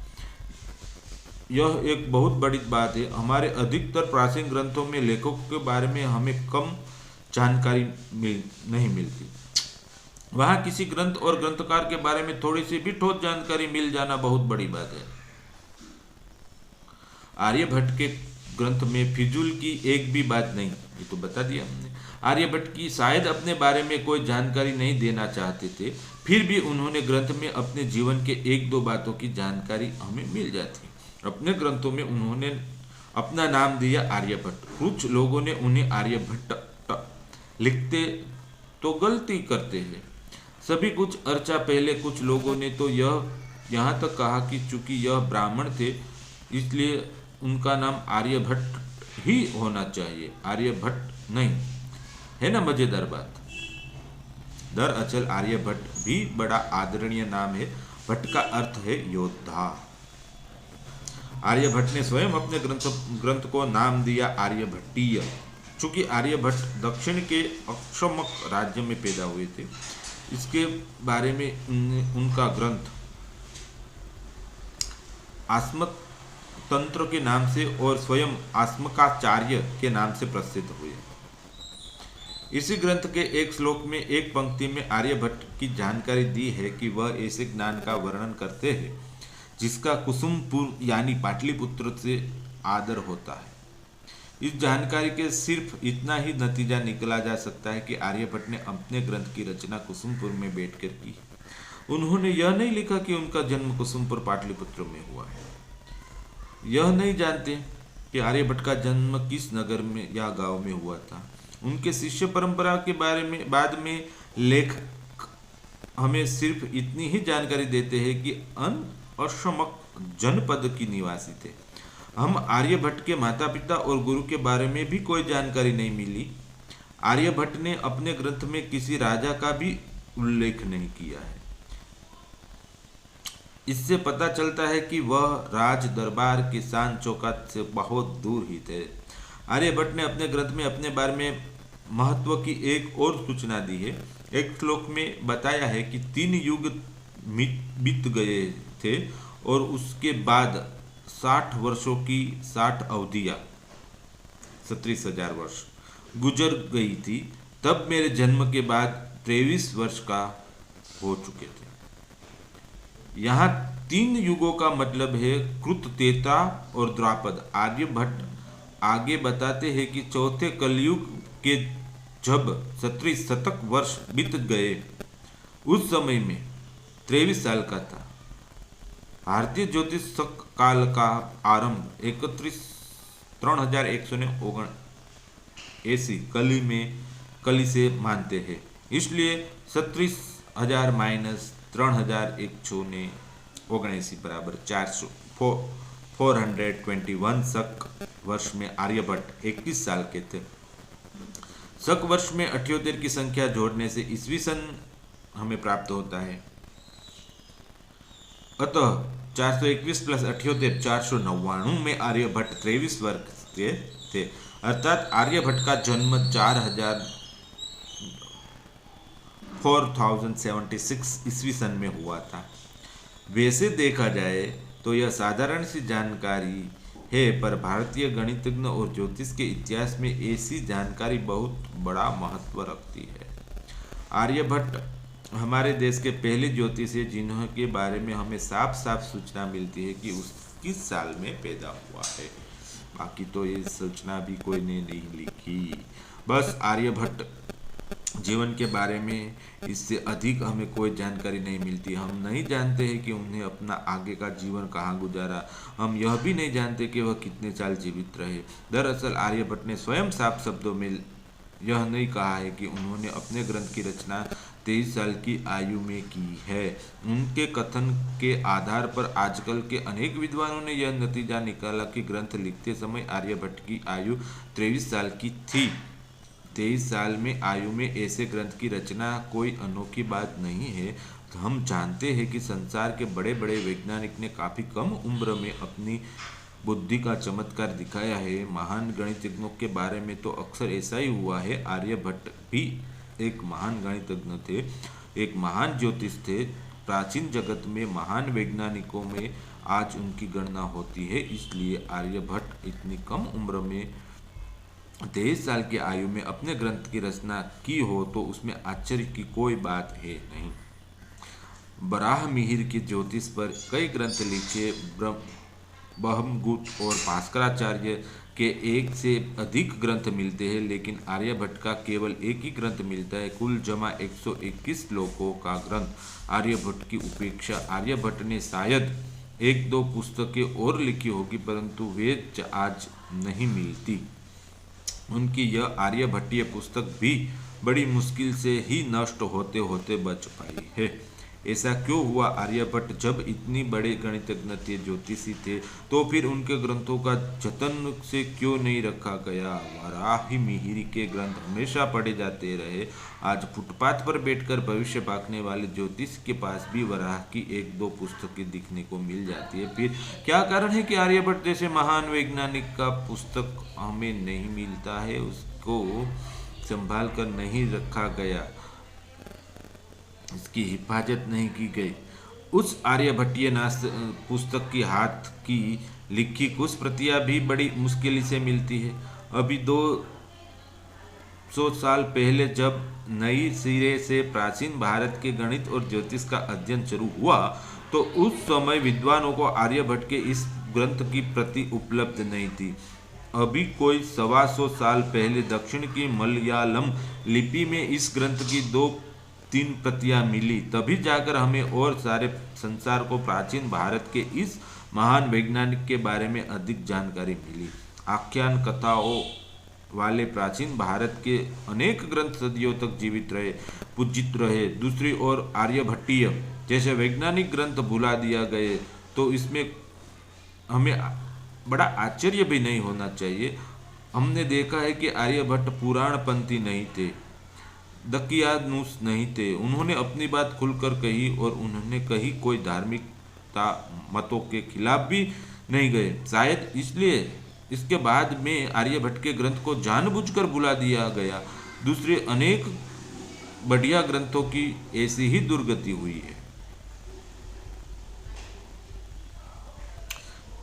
यह एक बहुत बड़ी बात है। हमारे अधिकतर प्राचीन ग्रंथों में लेखकों के बारे में हमें कम जानकारी नहीं मिलती। वहाँ किसी ग्रंथ और ग्रंथकार के बारे में थोड़ी सी भी ठोस जानकारी मिल जाना बहुत बड़ी बात है। आर्यभट्ट के ग्रंथ में फिजूल की एक भी बात नहीं, ये तो बता दिया हमने। आर्यभट्ट की शायद अपने बारे में कोई जानकारी नहीं देना चाहते थे, फिर भी उन्होंने ग्रंथ में अपने जीवन के एक दो बातों की जानकारी हमें मिल जाती। अपने ग्रंथों में उन्होंने अपना नाम दिया आर्यभट्ट। कुछ लोगों ने उन्हें आर्यभट्ट लिखते तो गलती करते हैं। सभी कुछ अर्चा पहले कुछ लोगों ने तो यहाँ तक कहा कि चूंकि यह ब्राह्मण थे इसलिए उनका नाम आर्यभट्ट ही होना चाहिए, आर्यभट्ट नहीं। है ना मजेदार बात। दरअसल आर्यभट्ट भी बड़ा आदरणीय नाम है। भट्ट का अर्थ है योद्धा। आर्यभट्ट ने स्वयं अपने ग्रंथ को नाम दिया आर्यभट्टीय। चूंकि आर्यभट्ट दक्षिण के अक्षमक राज्य में पैदा हुए थे, इसके बारे में उनका ग्रंथ आस्मक तंत्र के नाम से और स्वयं आस्मकाचार्य के नाम से प्रसिद्ध हुए। इसी ग्रंथ के एक श्लोक में एक पंक्ति में आर्यभट्ट की जानकारी दी है कि वह ऐसे ज्ञान का वर्णन करते हैं जिसका कुसुमपुर यानी पाटलिपुत्र से आदर होता है। इस जानकारी के सिर्फ इतना ही नतीजा निकला जा सकता है कि आर्यभट्ट ने अपने ग्रंथ की रचना कुसुमपुर में बैठकर की। उन्होंने यह नहीं लिखा कि उनका जन्म कुसुमपुर पाटलिपुत्र में हुआ है। यह नहीं जानते कि आर्यभट्ट का जन्म किस नगर में या गांव में हुआ था। उनके शिष्य परंपरा के बारे में बाद में लेखक हमें सिर्फ इतनी ही जानकारी देते हैं कि अशमक जनपद की निवासी थे। हम आर्यभट्ट के माता पिता और गुरु के बारे में भी कोई जानकारी नहीं मिली। आर्यभट्ट ने अपने ग्रंथ में किसी राजा का भी उल्लेख नहीं किया है। इससे पता चलता है कि वह राज दरबार के शान चौकात से बहुत दूर ही थे। आर्यभट्ट ने अपने ग्रंथ में अपने बारे में महत्व की एक और सूचना दी है। एक श्लोक में बताया है कि 3 युग बीत गए थे और उसके बाद 60 वर्षों की 60 अवधियां 37,000 वर्ष गुजर गई थी। तब मेरे जन्म के बाद 23 वर्ष का हो चुके थे। यहाँ 3 युगों का मतलब है कृत, त्रेता और द्वापर। आर्यभट्ट आगे बताते हैं कि चौथे कलयुग के जब 37 शतक वर्ष बीत गए, उस समय में 23 साल का था। भारतीय ज्योतिष काल का आरंभ 31,3,179 कली से मानते हैं। इसलिए 37,000 माइनस 3,179 बराबर 421 शक वर्ष में आर्यभट्ट 21 साल के थे। शक वर्ष में 78 की संख्या जोड़ने से ईस्वी सन हमें प्राप्त होता है। अतः 421 प्लस 78 499 में आर्यभट्ट 23 वर्ष के थे। अर्थात आर्यभट्ट का जन्म 4076 ईस्वी सन में हुआ था। वैसे देखा जाए तो यह साधारण सी जानकारी है, पर भारतीय गणितज्ञ और ज्योतिष के इतिहास में ऐसी जानकारी बहुत बड़ा महत्व रखती है। आर्यभट्ट हमारे देश के पहले ज्योतिष है जिन्होंने बारे में हमें साफ साफ सूचना मिलती है कि उस किस साल में पैदा हुआ है। बाकी तो ये सूचना भी कोई ने नहीं लिखी। बस आर्यभट्ट जीवन के बारे में इससे अधिक हमें कोई जानकारी नहीं मिलती। हम नहीं जानते हैं कि उन्हें अपना आगे का जीवन कहाँ गुजारा। हम यह भी नहीं जानते कि वह कितने साल जीवित रहे। दरअसल आर्यभट्ट ने स्वयं साफ शब्दों में यह नहीं कहा है कि उन्होंने अपने ग्रंथ की रचना 23 साल की आयु में की है। उनके कथन के आधार पर आजकल के अनेक विद्वानों ने यह नतीजा निकाला कि ग्रंथ लिखते समय आर्यभट्ट की आयु 23 साल की थी। 23 साल में आयु में ऐसे ग्रंथ की रचना कोई अनोखी बात नहीं है। तो हम जानते हैं कि संसार के बड़े बड़े वैज्ञानिक ने काफ़ी कम उम्र में अपनी बुद्धि का चमत्कार दिखाया है। महान गणितज्ञों के बारे में तो अक्सर ऐसा ही हुआ है। आर्यभट्ट भी एक महान गणितज्ञ थे, एक महान ज्योतिष थे। प्राचीन जगत में महान वैज्ञानिकों में आज उनकी गणना होती है। इसलिए आर्यभट्ट इतनी कम उम्र में 23 साल की आयु में अपने ग्रंथ की रचना की हो तो उसमें आश्चर्य की कोई बात है नहीं। बराह मिहिर के ज्योतिष पर कई ग्रंथ लिखे ब्रह्मगुप्त और भास्कराचार्य के एक से अधिक ग्रंथ मिलते हैं, लेकिन आर्यभट्ट का केवल एक ही ग्रंथ मिलता है। कुल जमा 121 श्लोकों का ग्रंथ आर्यभट्ट की उपेक्षा आर्यभट्ट ने शायद एक दो पुस्तकें और लिखी होगी, परंतु वे आज नहीं मिलती। उनकी यह आर्यभट्टीय पुस्तक भी बड़ी मुश्किल से ही नष्ट होते होते बच पाई है। ऐसा क्यों हुआ? आर्यभट्ट जब इतनी बड़े गणितज्ञ थे, ज्योतिषी थे, तो फिर उनके ग्रंथों का जतन से क्यों नहीं रखा गया? वराह मिहिर के ग्रंथ हमेशा पढ़े जाते रहे। आज फुटपाथ पर बैठकर भविष्य पाकने वाले ज्योतिष के पास भी वराह की एक दो पुस्तकें दिखने को मिल जाती है। फिर क्या कारण है कि आर्यभट्ट जैसे महान वैज्ञानिक का पुस्तक हमें नहीं मिलता है, उसको संभाल कर नहीं रखा गया, इसकी हिफाजत नहीं की गई? उस आर्यभट्टीय पुस्तक की हाथ की लिखी कुछ प्रतियां भी बड़ी मुश्किल से मिलती है। अभी 200 साल पहले जब नई सिरे से प्राचीन भारत के गणित और ज्योतिष का अध्ययन शुरू हुआ, तो उस समय विद्वानों को आर्यभट्ट के इस ग्रंथ की प्रति उपलब्ध नहीं थी। अभी कोई 125 साल पहले दक्षिण की मलयालम लिपि में इस ग्रंथ की 2-3 प्रतियां मिली, तभी जाकर हमें और सारे संसार को प्राचीन भारत के इस महान वैज्ञानिक के बारे में अधिक जानकारी मिली। आख्यान कथाओं वाले प्राचीन भारत के अनेक ग्रंथ सदियों तक जीवित रहे, पूजित रहे। दूसरी ओर आर्यभट्टीय जैसे वैज्ञानिक ग्रंथ भुला दिया गए, तो इसमें हमें बड़ा आश्चर्य भी नहीं होना चाहिए। हमने देखा है कि आर्यभट्ट पुराणपंथी नहीं थे, दकियानुस नहीं थे। उन्होंने अपनी बात खुलकर कही और उन्होंने कहीं कोई धार्मिकता मतों के खिलाफ भी नहीं गए। शायद इसलिए इसके बाद में आर्यभट्ट के ग्रंथ को जानबूझकर भुला दिया गया। दूसरे अनेक बढ़िया ग्रंथों की ऐसी ही दुर्गति हुई है।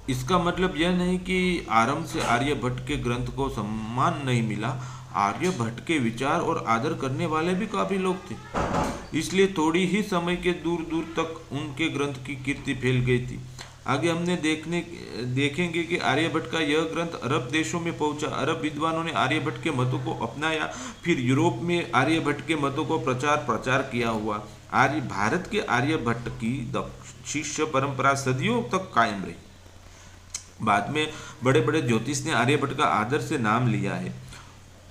इसका मतलब यह नहीं कि आरंभ से आर्यभट्ट के ग्रंथ को सम्मान नहीं मिला। आर्यभट्ट के विचार और आदर करने वाले भी काफी लोग थे, इसलिए थोड़ी ही समय के दूर दूर तक उनके ग्रंथ की कीर्ति फैल गई थी। आगे हमने देखेंगे कि आर्यभट्ट का यह ग्रंथ अरब देशों में पहुंचा। अरब विद्वानों ने आर्यभट्ट के मतों को अपनाया, फिर यूरोप में आर्यभट्ट के मतों को प्रचार किया हुआ। भारत के आर्यभट्ट की शिष्य परंपरा सदियों तक कायम रही। बाद में बड़े बड़े ज्योतिष ने आर्यभट्ट का आदर से नाम लिया है,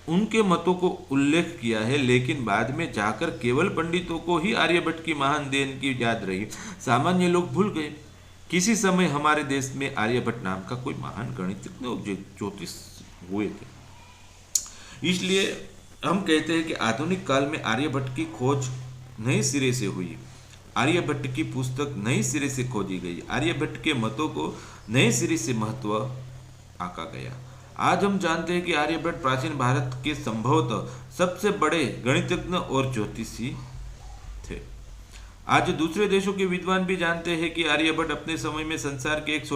उनके मतों को उल्लेख किया है, लेकिन बाद में जाकर केवल पंडितों को ही आर्यभट्ट की महान देन की याद रही, सामान्य लोग भूल गए। किसी समय हमारे देश में आर्यभट्ट नाम का कोई महान गणितज्ञ और ज्योतिष हुए थे। इसलिए हम कहते हैं कि आधुनिक काल में आर्यभट्ट की खोज नए सिरे से हुई। आर्यभट्ट की पुस्तक नए सिरे से खोजी गई। आर्यभट्ट के मतों को नए सिरे से महत्व आंका गया। आज हम जानते हैं कि आर्यभट्ट प्राचीन भारत के संभवतः सबसे बड़े गणितज्ञ और ज्योतिषी थे। आज दूसरे देशों के विद्वान भी जानते हैं कि आर्यभट्ट अपने समय में संसार के एक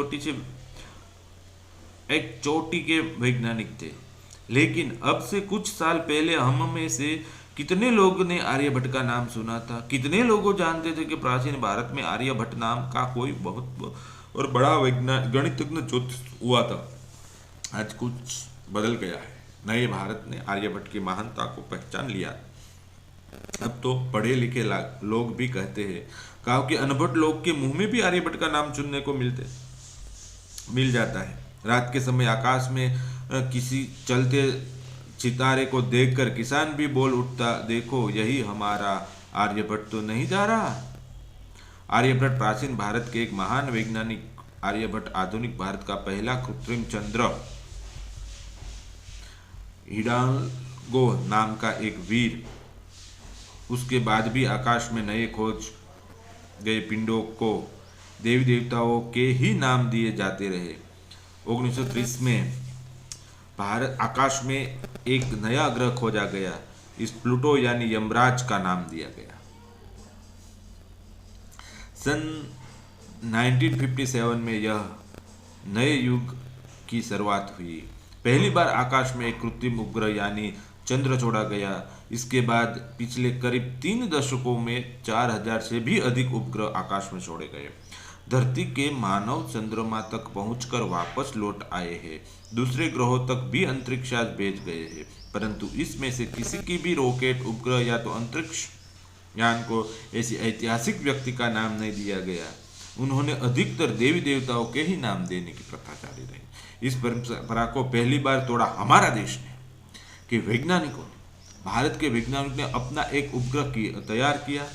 चोटी के वैज्ञानिक थे। लेकिन अब से कुछ साल पहले हम में से कितने लोग ने आर्यभट्ट का नाम सुना था? कितने लोग जानते थे कि प्राचीन भारत में आर्यभट्ट नाम का कोई बहुत और बड़ा वैज्ञानिक गणितज्ञ ज्योतिष हुआ था? आज कुछ बदल गया है। नए भारत ने आर्यभट्ट की महानता को पहचान लिया। अब तो पढ़े लिखे लोग भी कहते हैं, कहा कि अनपढ़ लोग के मुंह में भी आर्यभट्ट का नाम सुनने को मिल जाता है। रात के समय आकाश में किसी चलते सितारे को देखकर किसान भी बोल उठता, देखो यही हमारा आर्यभट्ट तो नहीं जा रहा। आर्यभट्ट प्राचीन भारत के एक महान वैज्ञानिक। आर्यभट्ट आधुनिक भारत का पहला कृत्रिम चंद्र, हिडाल्गो नाम का एक वीर, उसके बाद भी आकाश में नए खोज गए पिंडों को देवी देवताओं के ही नाम दिए जाते रहे। 1930 में भारत आकाश में एक नया ग्रह खोजा गया। इस प्लूटो यानी यमराज का नाम दिया गया। सन 1957 में यह नए युग की शुरुआत हुई। पहली बार आकाश में एक कृत्रिम उपग्रह यानी चंद्र छोड़ा गया। इसके बाद पिछले करीब 3 दशकों में 4000 से भी अधिक उपग्रह आकाश में छोड़े गए। धरती के मानव चंद्रमा तक पहुंचकर वापस लौट आए हैं। दूसरे ग्रहों तक भी अंतरिक्ष यान भेज गए हैं, परंतु इसमें से किसी की भी रॉकेट, उपग्रह या तो अंतरिक्ष यान को ऐसी ऐतिहासिक व्यक्ति का नाम नहीं दिया गया। उन्होंने अधिकतर देवी देवताओं के ही नाम देने की प्रथा जारी रही। इस परंपरा को पहली बार तोड़ा हमारा देश ने, कि वैज्ञानिकों ने, भारत के वैज्ञानिकों ने अपना एक उपग्रह तैयार किया।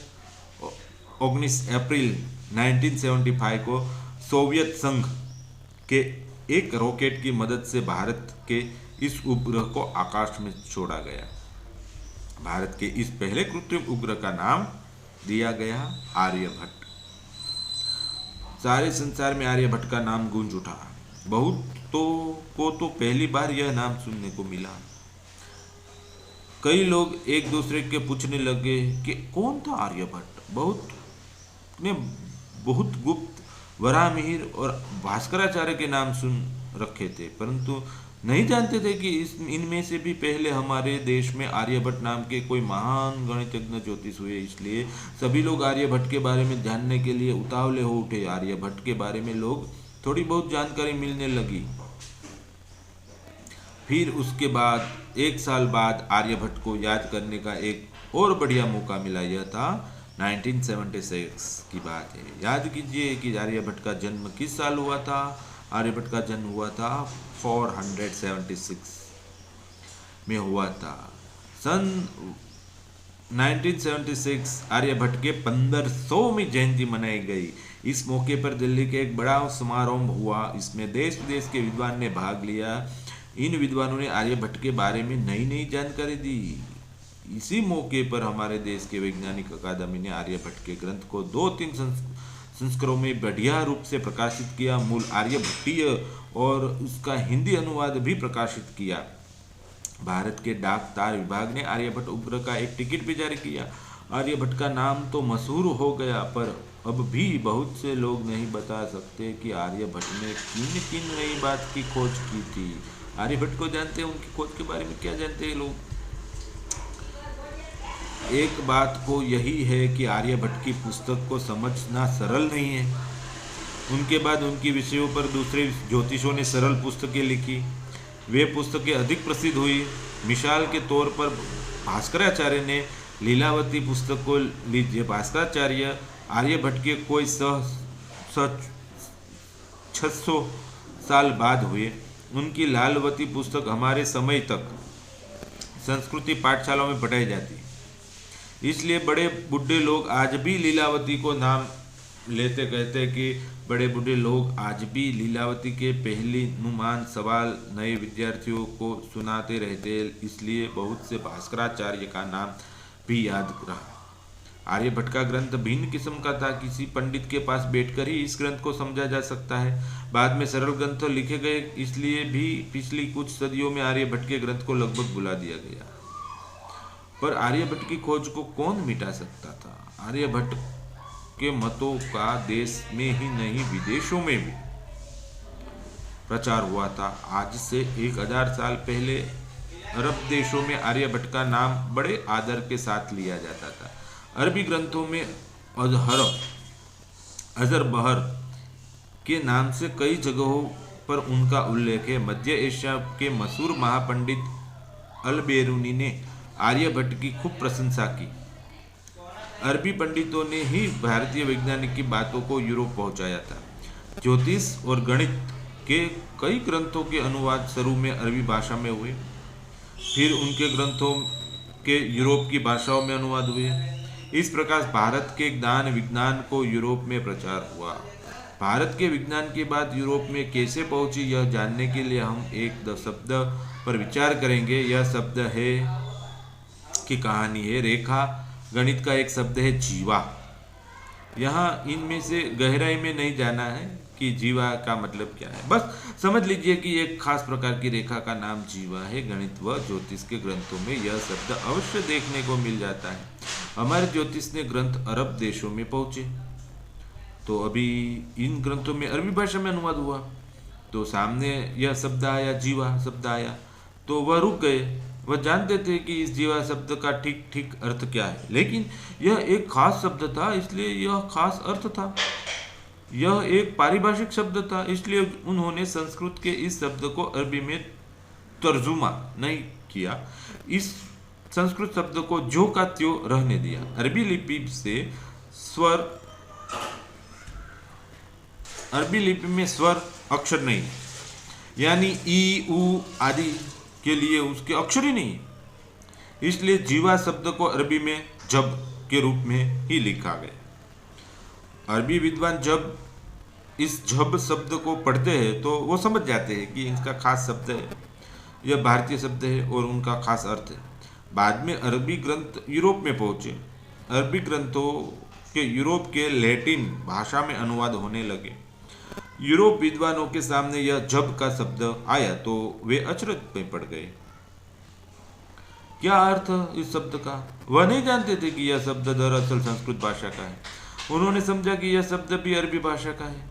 19 अप्रैल 1975 को सोवियत संघ के एक रॉकेट की मदद से भारत के इस उपग्रह को आकाश में छोड़ा गया। भारत के इस पहले कृत्रिम उपग्रह का नाम दिया गया आर्यभट्ट। सारे संसार में आर्यभट्ट का नाम गूंज उठा। बहुतों को तो पहली बार यह नाम सुनने को मिला। कई लोग एक दूसरे के पूछने लगे कि कौन था आर्यभट्ट। बहुत गुप्त, वराहमिहिर और भास्कराचार्य के नाम सुन रखे थे, परंतु नहीं जानते थे कि इनमें से भी पहले हमारे देश में आर्यभट्ट नाम के कोई महान गणितज्ञ ज्योतिष हुए। इसलिए सभी लोग आर्यभट्ट के बारे में जानने के लिए उतावले हो उठे। आर्यभट्ट के बारे में लोग थोड़ी बहुत जानकारी मिलने लगी। फिर उसके बाद 1 साल बाद आर्यभट्ट को याद करने का एक और बढ़िया मौका मिला। यह था 1976 की बात है। याद कीजिए कि आर्यभट्ट का जन्म किस साल हुआ था। आर्यभट्ट का जन्म हुआ था 476 में हुआ था। सन 1976 आर्यभट्ट के 1500वीं जयंती मनाई गई। इस मौके पर दिल्ली के एक बड़ा समारोह हुआ। इसमें देश विदेश के विद्वान ने भाग लिया। इन विद्वानों ने आर्यभट्ट के बारे में नई नई जानकारी दी। इसी मौके पर हमारे देश के वैज्ञानिक अकादमी ने आर्यभट्ट के ग्रंथ को 2-3 संस्करणों में बढ़िया रूप से प्रकाशित किया। मूल आर्यभट्टीय और उसका हिंदी अनुवाद भी प्रकाशित किया। भारत के डाक तार विभाग ने आर्यभट्ट उपग्रह का एक टिकट भी जारी किया। आर्यभट्ट का नाम तो मशहूर हो गया, पर अब भी बहुत से लोग नहीं बता सकते कि आर्यभट्ट ने किन किन नई बात की खोज की थी। आर्यभट्ट को जानते हैं, उनकी खोज के बारे में क्या जानते हैं लोग? एक बात को यही है कि आर्यभट्ट की पुस्तक को समझना सरल नहीं है। उनके बाद उनकी विषयों पर दूसरे ज्योतिषों ने सरल पुस्तकें लिखी। वे पुस्तकें अधिक प्रसिद्ध हुई। मिसाल के तौर पर भास्कराचार्य ने लीलावती पुस्तक को लीजिए। भास्कराचार्य आर्यभट्ट के कोई 600 साल बाद हुए। उनकी लालवती पुस्तक हमारे समय तक संस्कृति पाठशालाओं में पढ़ाई जाती। इसलिए बड़े बूढ़े लोग आज भी लीलावती को नाम लेते, कहते कि बड़े बूढ़े लोग आज भी लीलावती के पहली नुमान सवाल नए विद्यार्थियों को सुनाते रहते। इसलिए बहुत से भास्कराचार्य का नाम भी याद रहा। आर्यभट्ट का ग्रंथ भिन्न किस्म का था, किसी पंडित के पास बैठकर ही इस ग्रंथ को समझा जा सकता है। बाद में सरल ग्रंथ तो लिखे गए, इसलिए भी पिछली कुछ सदियों में आर्यभट्ट के ग्रंथ को लगभग भुला दिया गया। पर आर्यभट्ट की खोज को कौन मिटा सकता था? आर्यभट्ट के मतों का देश में ही नहीं विदेशों में भी प्रचार हुआ था। आज से 1000 साल पहले अरब देशों में आर्यभट्ट का नाम बड़े आदर के साथ लिया जाता था। अरबी ग्रंथों में अजहर बहर के नाम से कई जगहों पर उनका उल्लेख है। मध्य एशिया के मशहूर महापंडित अल-बेरूनी ने आर्यभट्ट की खूब प्रशंसा की। अरबी पंडितों ने ही भारतीय वैज्ञानिक की बातों को यूरोप पहुंचाया था। ज्योतिष और गणित के कई ग्रंथों के अनुवाद शुरू में अरबी भाषा में हुए, फिर उनके ग्रंथों के यूरोप की भाषाओं में अनुवाद हुए। इस प्रकार भारत के ज्ञान विज्ञान को यूरोप में प्रचार हुआ। भारत के विज्ञान की बात यूरोप में कैसे पहुंची, यह जानने के लिए हम एक शब्द पर विचार करेंगे। यह शब्द है की कहानी है। रेखा गणित का एक शब्द है जीवा। यहाँ इनमें से गहराई में नहीं जाना है कि जीवा का मतलब क्या है, बस समझ लीजिए कि एक खास प्रकार की रेखा का नाम जीवा है। गणित व ज्योतिष के ग्रंथों में यह शब्द अवश्य देखने को मिल जाता है। हमारे ज्योतिष ने ग्रंथ अरब देशों में पहुंचे, तो अभी इन ग्रंथों में अरबी भाषा में अनुवाद हुआ, तो सामने यह शब्द आया, जीवा शब्द आया, तो वह रुक गए। वह जानते थे कि इस जीवा शब्द का ठीक ठीक अर्थ क्या है, लेकिन यह एक खास शब्द था, इसलिए यह खास अर्थ था। यह एक पारिभाषिक शब्द था, इसलिए उन्होंने संस्कृत के इस शब्द को अरबी में तर्जुमा नहीं किया। इस संस्कृत शब्द को जो का त्यों रहने दिया। अरबी लिपि में स्वर अक्षर नहीं, यानी ई उ आदि के लिए उसके अक्षर ही नहीं, इसलिए जीवा शब्द को अरबी में जब के रूप में ही लिखा गया। अरबी विद्वान जब इस जब शब्द को पढ़ते हैं तो वो समझ जाते हैं कि इसका खास शब्द है, यह भारतीय शब्द है और उनका खास अर्थ है। बाद में अरबी ग्रंथ यूरोप में पहुंचे। अरबी ग्रंथों के यूरोप के लैटिन भाषा में अनुवाद होने लगे। यूरोप विद्वानों के सामने यह जब का शब्द आया तो वे अचरज में पड़ गए। क्या अर्थ इस शब्द का? वह नहीं जानते थे कि यह शब्द दरअसल संस्कृत भाषा का है। उन्होंने समझा कि यह शब्द भी अरबी भाषा का है।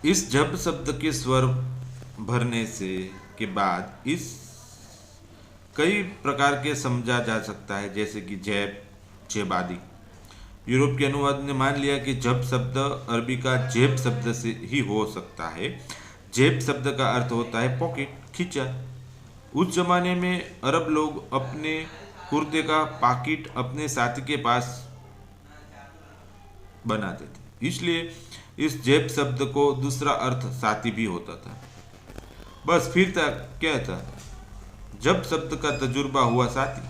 इस जब शब्द के स्वर भरने से के बाद इस कई प्रकार के समझा जा सकता है, जैसे कि जेब आदि। यूरोप के अनुवाद ने मान लिया कि जब शब्द अरबी का जेब शब्द से ही हो सकता है। जेब शब्द का अर्थ होता है पॉकेट, खींचा। उस जमाने में अरब लोग अपने कुर्ते का पॉकेट अपने साथी के पास बनाते थे, इसलिए इस जेब शब्द को दूसरा अर्थ साथी भी होता था। बस फिर तक क्या था, जब शब्द का तजुर्बा हुआ साथी।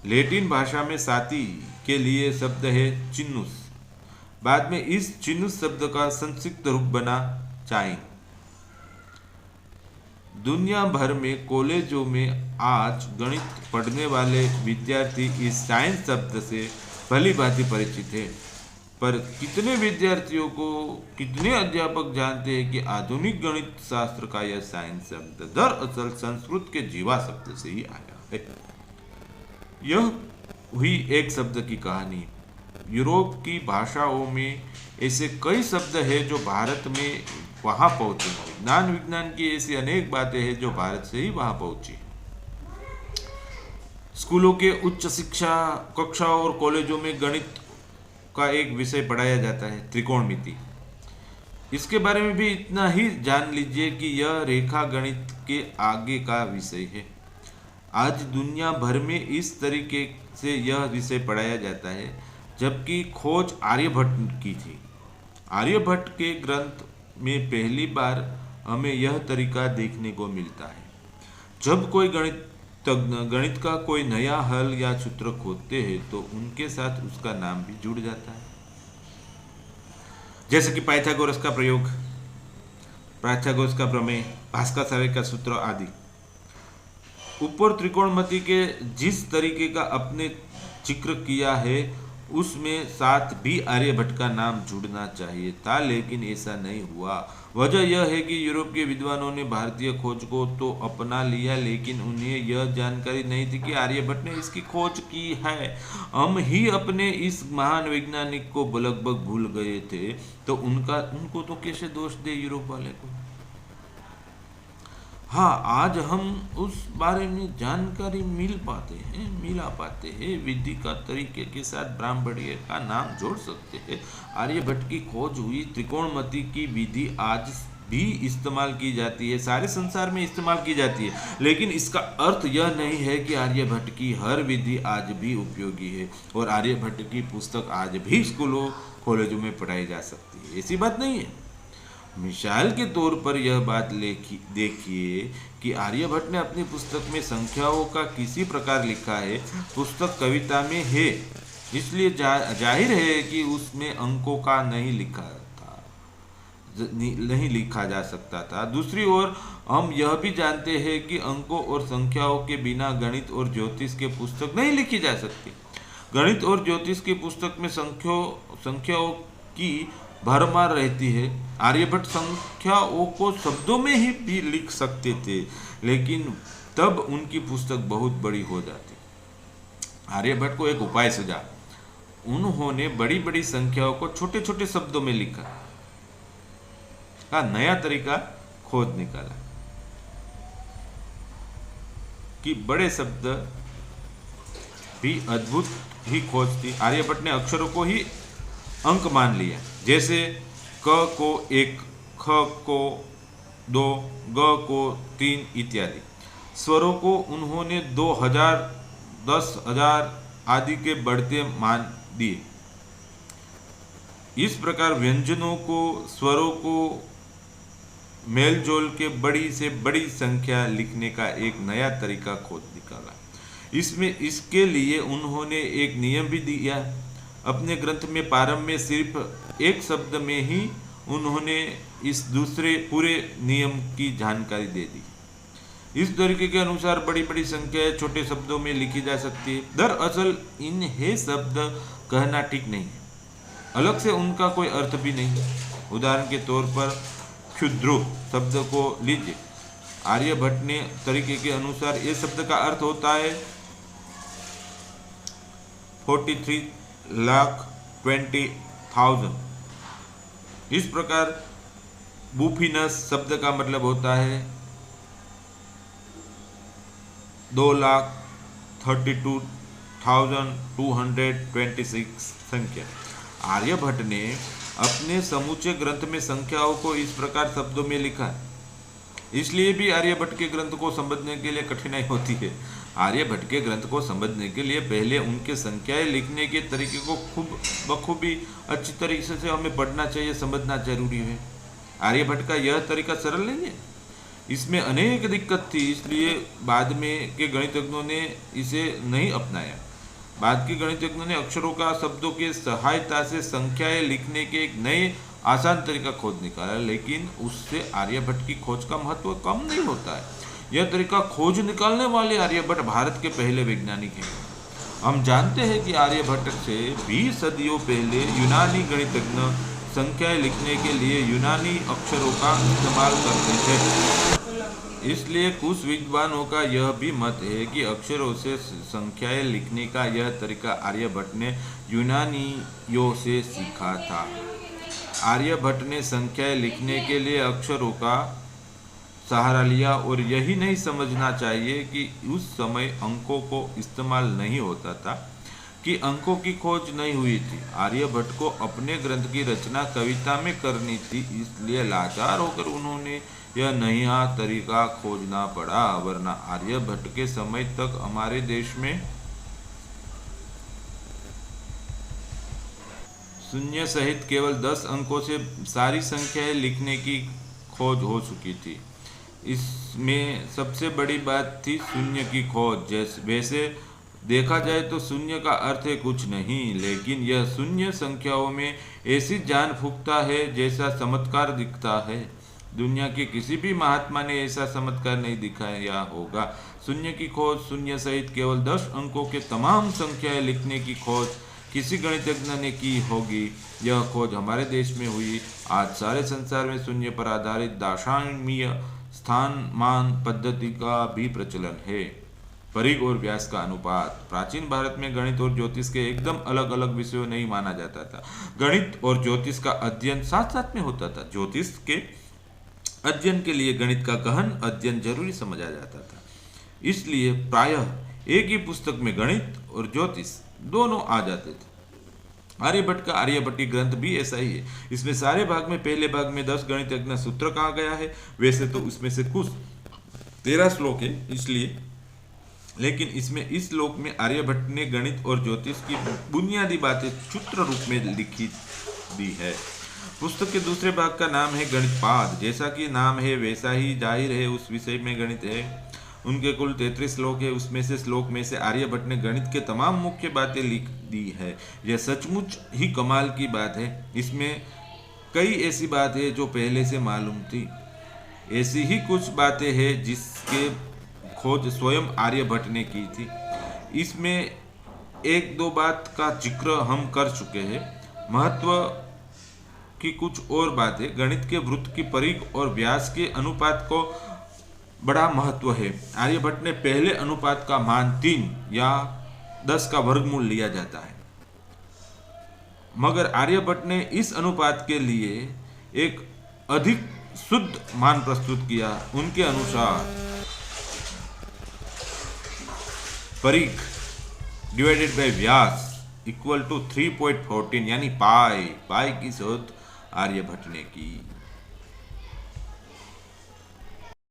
लैटिन भाषा में साथी के लिए शब्द है चिन्नुस। बाद में इस चिन्नुस शब्द का संक्षिप्त रूप बना चाइन। दुनिया भर में कॉलेजों में आज गणित पढ़ने वाले विद्यार्थी इस साइंस शब्द से भली भांति परिचित है, पर कितने विद्यार्थियों को, कितने अध्यापक जानते हैं कि आधुनिक गणित शास्त्र का यह साइंस शब्द दरअसल संस्कृत के जीवा शब्द से ही आया है। यह हुई एक शब्द की कहानी। यूरोप की भाषाओं में ऐसे कई शब्द हैं जो भारत में वहां पहुंचे। ज्ञान विज्ञान की ऐसी अनेक बातें हैं जो भारत से ही वहां पहुंची। स्कूलों के उच्च शिक्षा कक्षाओं और कॉलेजों में गणित का एक विषय पढ़ाया जाता है, त्रिकोणमिति। इसके बारे में भी इतना ही जान लीजिए कि यह रेखा गणित के आगे का विषय है। आज दुनिया भर में इस तरीके से यह विषय पढ़ाया जाता है, जबकि खोज आर्यभट्ट की थी। आर्यभट्ट के ग्रंथ में पहली बार हमें यह तरीका देखने को मिलता है। जब कोई गणित का कोई नया हल या सूत्र खोजते हैं तो उनके साथ उसका नाम भी जुड़ जाता है, जैसे कि पाइथागोरस का प्रयोग, पाइथागोरस का प्रमेय, भास्कर का सूत्र आदि। ऊपर त्रिकोणमिति के जिस तरीके का अपने जिक्र किया है उसमें साथ भी आर्यभट्ट का नाम जुड़ना चाहिए था, लेकिन ऐसा नहीं हुआ। वजह यह है कि यूरोप के विद्वानों ने भारतीय खोज को तो अपना लिया, लेकिन उन्हें यह जानकारी नहीं थी कि आर्यभट्ट ने इसकी खोज की है। हम ही अपने इस महान वैज्ञानिक को लगभग भूल गए थे, तो उनको तो कैसे दोष दे यूरोप वाले को। हाँ, आज हम उस बारे में जानकारी मिला पाते हैं, विधि का तरीके के साथ ब्राह्मणीय का नाम जोड़ सकते हैं। आर्यभट्ट की खोज हुई त्रिकोणमिति की विधि आज भी इस्तेमाल की जाती है, सारे संसार में इस्तेमाल की जाती है, लेकिन इसका अर्थ यह नहीं है कि आर्यभट्ट की हर विधि आज भी उपयोगी है और आर्यभट्ट की पुस्तक आज भी स्कूलों कॉलेजों में पढ़ाई जा सकती है, ऐसी बात नहीं है। मिसाल के तौर पर यह बात देखिए कि आर्यभट्ट ने अपनी पुस्तक में संख्याओं का किसी प्रकार लिखा है, पुस्तक कविता में है, इसलिए जाहिर है कि उसमें अंकों का नहीं लिखा जा सकता था। दूसरी ओर हम यह भी जानते हैं कि अंकों और संख्याओं के बिना गणित और ज्योतिष के पुस्तक नहीं लिखी जा सकती। गणित और ज्योतिष की पुस्तक में संख्याओं की भरमार रहती है। आर्यभट्ट संख्याओं को शब्दों में ही भी लिख सकते थे, लेकिन तब उनकी पुस्तक बहुत बड़ी हो जाती। आर्यभट्ट को एक उपाय सूझा, उन्होंने बड़ी बड़ी संख्याओं को छोटे छोटे शब्दों में लिखा का नया तरीका खोज निकाला कि बड़े शब्द भी अद्भुत ही खोज थी। आर्यभट्ट ने अक्षरों को ही अंक मान लिया, जैसे क को 1, ख को 2, ग को 3 इत्यादि। स्वरों को उन्होंने 2000, 10,000 आदि के बढ़ते मान दिए। इस प्रकार व्यंजनों को, स्वरों को मेलजोल के बड़ी से बड़ी संख्या लिखने का एक नया तरीका खोज निकाला। इसके लिए उन्होंने एक नियम भी दिया। अपने ग्रंथ में प्रारंभ में सिर्फ एक शब्द में ही उन्होंने इस दूसरे पूरे नियम की जानकारी दे दी। इस तरीके के अनुसार बड़ी बड़ी संख्याएं छोटे शब्दों में लिखी जा सकती है। दरअसल इन्हें शब्द कहना ठीक नहीं है, अलग से उनका कोई अर्थ भी नहीं है। उदाहरण के तौर पर क्षुद्र शब्द को लीजिए। आर्यभट्ट ने तरीके के अनुसार इस शब्द का अर्थ होता है 43,20,000। इस प्रकार बूफिनस शब्द का मतलब होता है 2,32,226 संख्या। आर्यभट्ट ने अपने समूचे ग्रंथ में संख्याओं को इस प्रकार शब्दों में लिखा, इसलिए भी आर्यभट्ट के ग्रंथ को समझने के लिए कठिनाई होती है। आर्यभट्ट के ग्रंथ को समझने के लिए पहले उनके संख्याएं लिखने के तरीके को बखूबी अच्छी तरीके से हमें पढ़ना चाहिए, समझना जरूरी है। आर्यभट्ट का यह तरीका सरल नहीं है, इसमें अनेक दिक्कत थी, इसलिए बाद में के गणितज्ञों ने इसे नहीं अपनाया। बाद के गणितज्ञों ने अक्षरों का शब्दों की सहायता से संख्याएं लिखने के एक नए आसान तरीका खोज निकाला, लेकिन उससे आर्यभट्ट की खोज का महत्व कम नहीं होता है। यह तरीका खोज निकालने वाले आर्यभट्ट भारत के पहले वैज्ञानिक हैं। हम जानते हैं कि आर्यभट्ट से 20 सदियों पहले यूनानी गणितज्ञ संख्याएं लिखने के लिए यूनानी अक्षरों का इस्तेमाल करते थे। इसलिए कुछ विद्वानों का यह भी मत है कि अक्षरों से संख्याएं लिखने का यह तरीका आर्यभट्ट ने यूनानियों से सीखा था। आर्यभट्ट ने संख्याएं लिखने के लिए अक्षरों का सहारा लिया, और यही नहीं समझना चाहिए कि उस समय अंकों को इस्तेमाल नहीं होता था, कि अंकों की खोज नहीं हुई थी। आर्यभट्ट को अपने ग्रंथ की रचना कविता में करनी थी, इसलिए लाचार होकर उन्होंने यह नया तरीका खोजना पड़ा, वरना आर्यभट्ट के समय तक हमारे देश में शून्य सहित केवल 10 अंकों से सारी संख्याएं लिखने की खोज हो चुकी थी। इसमें सबसे बड़ी बात थी शून्य की खोज। वैसे देखा जाए तो शून्य का अर्थ है कुछ नहीं, लेकिन यह शून्य संख्याओं में ऐसी जान फूंकता है जैसा चमत्कार दिखता है। दुनिया के किसी भी महात्मा ने ऐसा चमत्कार नहीं दिखाया होगा। शून्य की खोज, शून्य सहित केवल 10 अंकों के तमाम संख्याएं लिखने की खोज किसी गणितज्ञ ने की होगी। यह खोज हमारे देश में हुई। आज सारे संसार में शून्य पर आधारित दार्शनिक स्थानमान पद्धति का भी प्रचलन है। परिघ और व्यास का अनुपात। प्राचीन भारत में गणित और ज्योतिष के एकदम अलग अलग विषयों नहीं माना जाता था। गणित और ज्योतिष का अध्ययन साथ साथ में होता था। ज्योतिष के अध्ययन के लिए गणित का गहन अध्ययन जरूरी समझा जाता था। इसलिए प्रायः एक ही पुस्तक में गणित और ज्योतिष दोनों आ जाते थे। आर्यभट्ट का आर्यभट्टी ग्रंथ भी ऐसा ही है। इसमें सारे भाग में पहले भाग में 10 गणितज्ञ सूत्र कहा गया है। वैसे तो उसमें से कुछ 13 श्लोक है, इसलिए लेकिन इसमें इस श्लोक में आर्यभट्ट ने गणित और ज्योतिष की बुनियादी बातें सूत्र रूप में लिखी दी है। पुस्तक के दूसरे भाग का नाम है गणितपाद। जैसा कि नाम है वैसा ही जाहिर है उस विषय में गणित है। उनके कुल 33 श्लोक है। उसमें से श्लोक में से आर्यभट्ट ने गणित के तमाम मुख्य बातें लिख दी है। यह सचमुच ही कमाल की बात है। इसमें कई ऐसी बात है जो पहले से मालूम थी। ऐसी ही कुछ बातें हैं जिसके खोज स्वयं आर्यभट्ट ने की थी। इसमें एक दो बात का जिक्र हम कर चुके हैं। महत्व की कुछ और बातें। गणित के वृत्त की परिघ और व्यास के अनुपात को बड़ा महत्व है। आर्यभट्ट ने पहले अनुपात का मान 3 या 10 का वर्गमूल लिया जाता है, मगर आर्यभट्ट ने इस अनुपात के लिए एक अधिक शुद्ध मान प्रस्तुत किया। उनके अनुसार परिघ डिवाइडेड बाय व्यास इक्वल टू 3.14 यानी पाई की शोध आर्यभट्ट ने की।